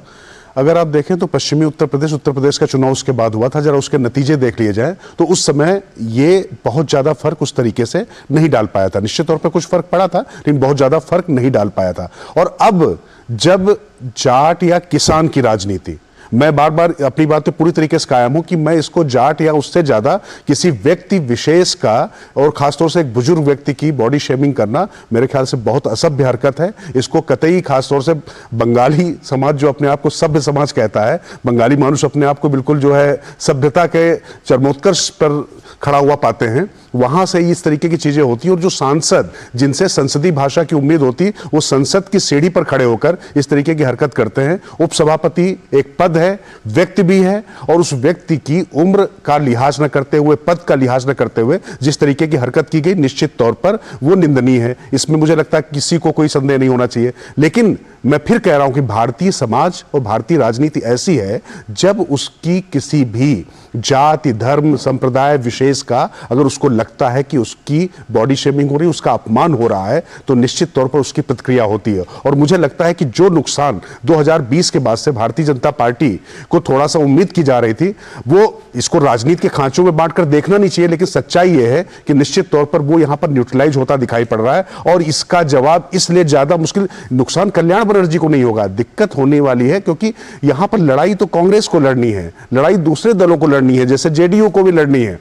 अगर आप देखें तो पश्चिमी उत्तर प्रदेश का चुनाव उसके बाद हुआ था। जरा उसके नतीजे देख लिए जाए तो उस समय ये बहुत ज़्यादा फर्क उस तरीके से नहीं डाल पाया था। निश्चित तौर पर कुछ फर्क पड़ा था, लेकिन बहुत ज़्यादा फर्क नहीं डाल पाया था। और अब जब जाट या किसान की राजनीति, मैं बार बार अपनी बात पे पूरी तरीके से कायम हूं कि मैं इसको जाट या उससे ज्यादा किसी व्यक्ति विशेष का और खासतौर से एक बुजुर्ग व्यक्ति की बॉडी शेमिंग करना मेरे ख्याल से बहुत असभ्य हरकत है। इसको कतई, खासतौर से बंगाली समाज जो अपने आप को सभ्य समाज कहता है, बंगाली मानुष अपने आप को बिल्कुल जो है सभ्यता के चरमोत्कर्ष पर खड़ा हुआ पाते हैं, वहां से इस तरीके की चीजें होती हैं। और जो सांसद जिनसे संसदीय भाषा की उम्मीद होती, वो संसद की सीढ़ी पर खड़े होकर इस तरीके की हरकत करते हैं। उपसभापति एक पद है, व्यक्ति भी है, और उस व्यक्ति की उम्र का लिहाज न करते हुए, पद का लिहाज न करते हुए जिस तरीके की हरकत की गई, निश्चित तौर पर वो निंदनीय है। इसमें मुझे लगता है किसी को कोई संदेह नहीं होना चाहिए। लेकिन मैं फिर कह रहा हूं कि भारतीय समाज और भारतीय राजनीति ऐसी है, जब उसकी किसी भी जाति, धर्म, संप्रदाय विशेष का अगर उसको लगता है कि उसकी बॉडी शेमिंग हो रही है, उसका अपमान हो रहा है, तो निश्चित तौर पर उसकी प्रतिक्रिया होती है। और मुझे लगता है कि जो नुकसान 2020 के बाद से भारतीय जनता पार्टी को थोड़ा सा उम्मीद की जा रही थी, वो इसको राजनीति के खांचों में बांटकर देखना नहीं चाहिए, लेकिन सच्चाई यह है कि निश्चित तौर पर वो यहां पर न्यूट्रलाइज होता दिखाई पड़ रहा है। और इसका जवाब इसलिए ज्यादा मुश्किल, नुकसान कल्याण बनर्जी को नहीं होगा, दिक्कत होने वाली है क्योंकि यहां पर लड़ाई तो कांग्रेस को लड़नी है, लड़ाई दूसरे दलों को लड़नी है, जैसे जेडीयू को भी लड़नी है।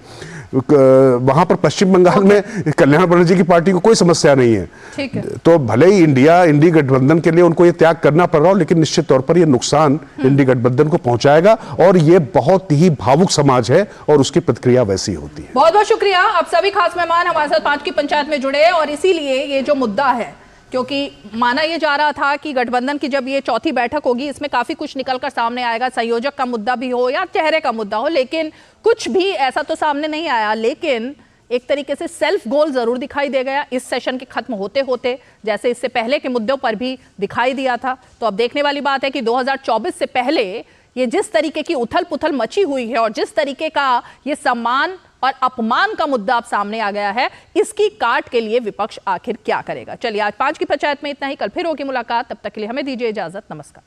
वहां पर पश्चिम बंगाल में कल्याण बनर्जी की पार्टी को कोई समस्या नहीं है। ठीक है। तो भले ही इंडी गठबंधन के लिए उनको ये त्याग करना पड़ रहा हो, लेकिन निश्चित तौर पर ये नुकसान इंडी गठबंधन को पहुंचाएगा और ये बहुत ही भावुक समाज है और उसकी प्रतिक्रिया वैसी होती है। बहुत बहुत शुक्रिया। आप सभी खास मेहमान हमारे साथ 5 की पंचायत में जुड़े, और इसीलिए ये जो मुद्दा है, क्योंकि माना यह जा रहा था कि गठबंधन की जब ये चौथी बैठक होगी इसमें काफी कुछ निकलकर सामने आएगा, संयोजक का मुद्दा भी हो या चेहरे का मुद्दा हो, लेकिन कुछ भी ऐसा तो सामने नहीं आया। लेकिन एक तरीके से सेल्फ गोल जरूर दिखाई दे गया इस सेशन के खत्म होते होते, जैसे इससे पहले के मुद्दों पर भी दिखाई दिया था। तो अब देखने वाली बात है कि 2024 से पहले ये जिस तरीके की उथल पुथल मची हुई है और जिस तरीके का ये सम्मान और अपमान का मुद्दा अब सामने आ गया है, इसकी काट के लिए विपक्ष आखिर क्या करेगा। चलिए आज 5 की पंचायत में इतना ही, कल फिर होगी मुलाकात, तब तक के लिए हमें दीजिए इजाजत, नमस्कार।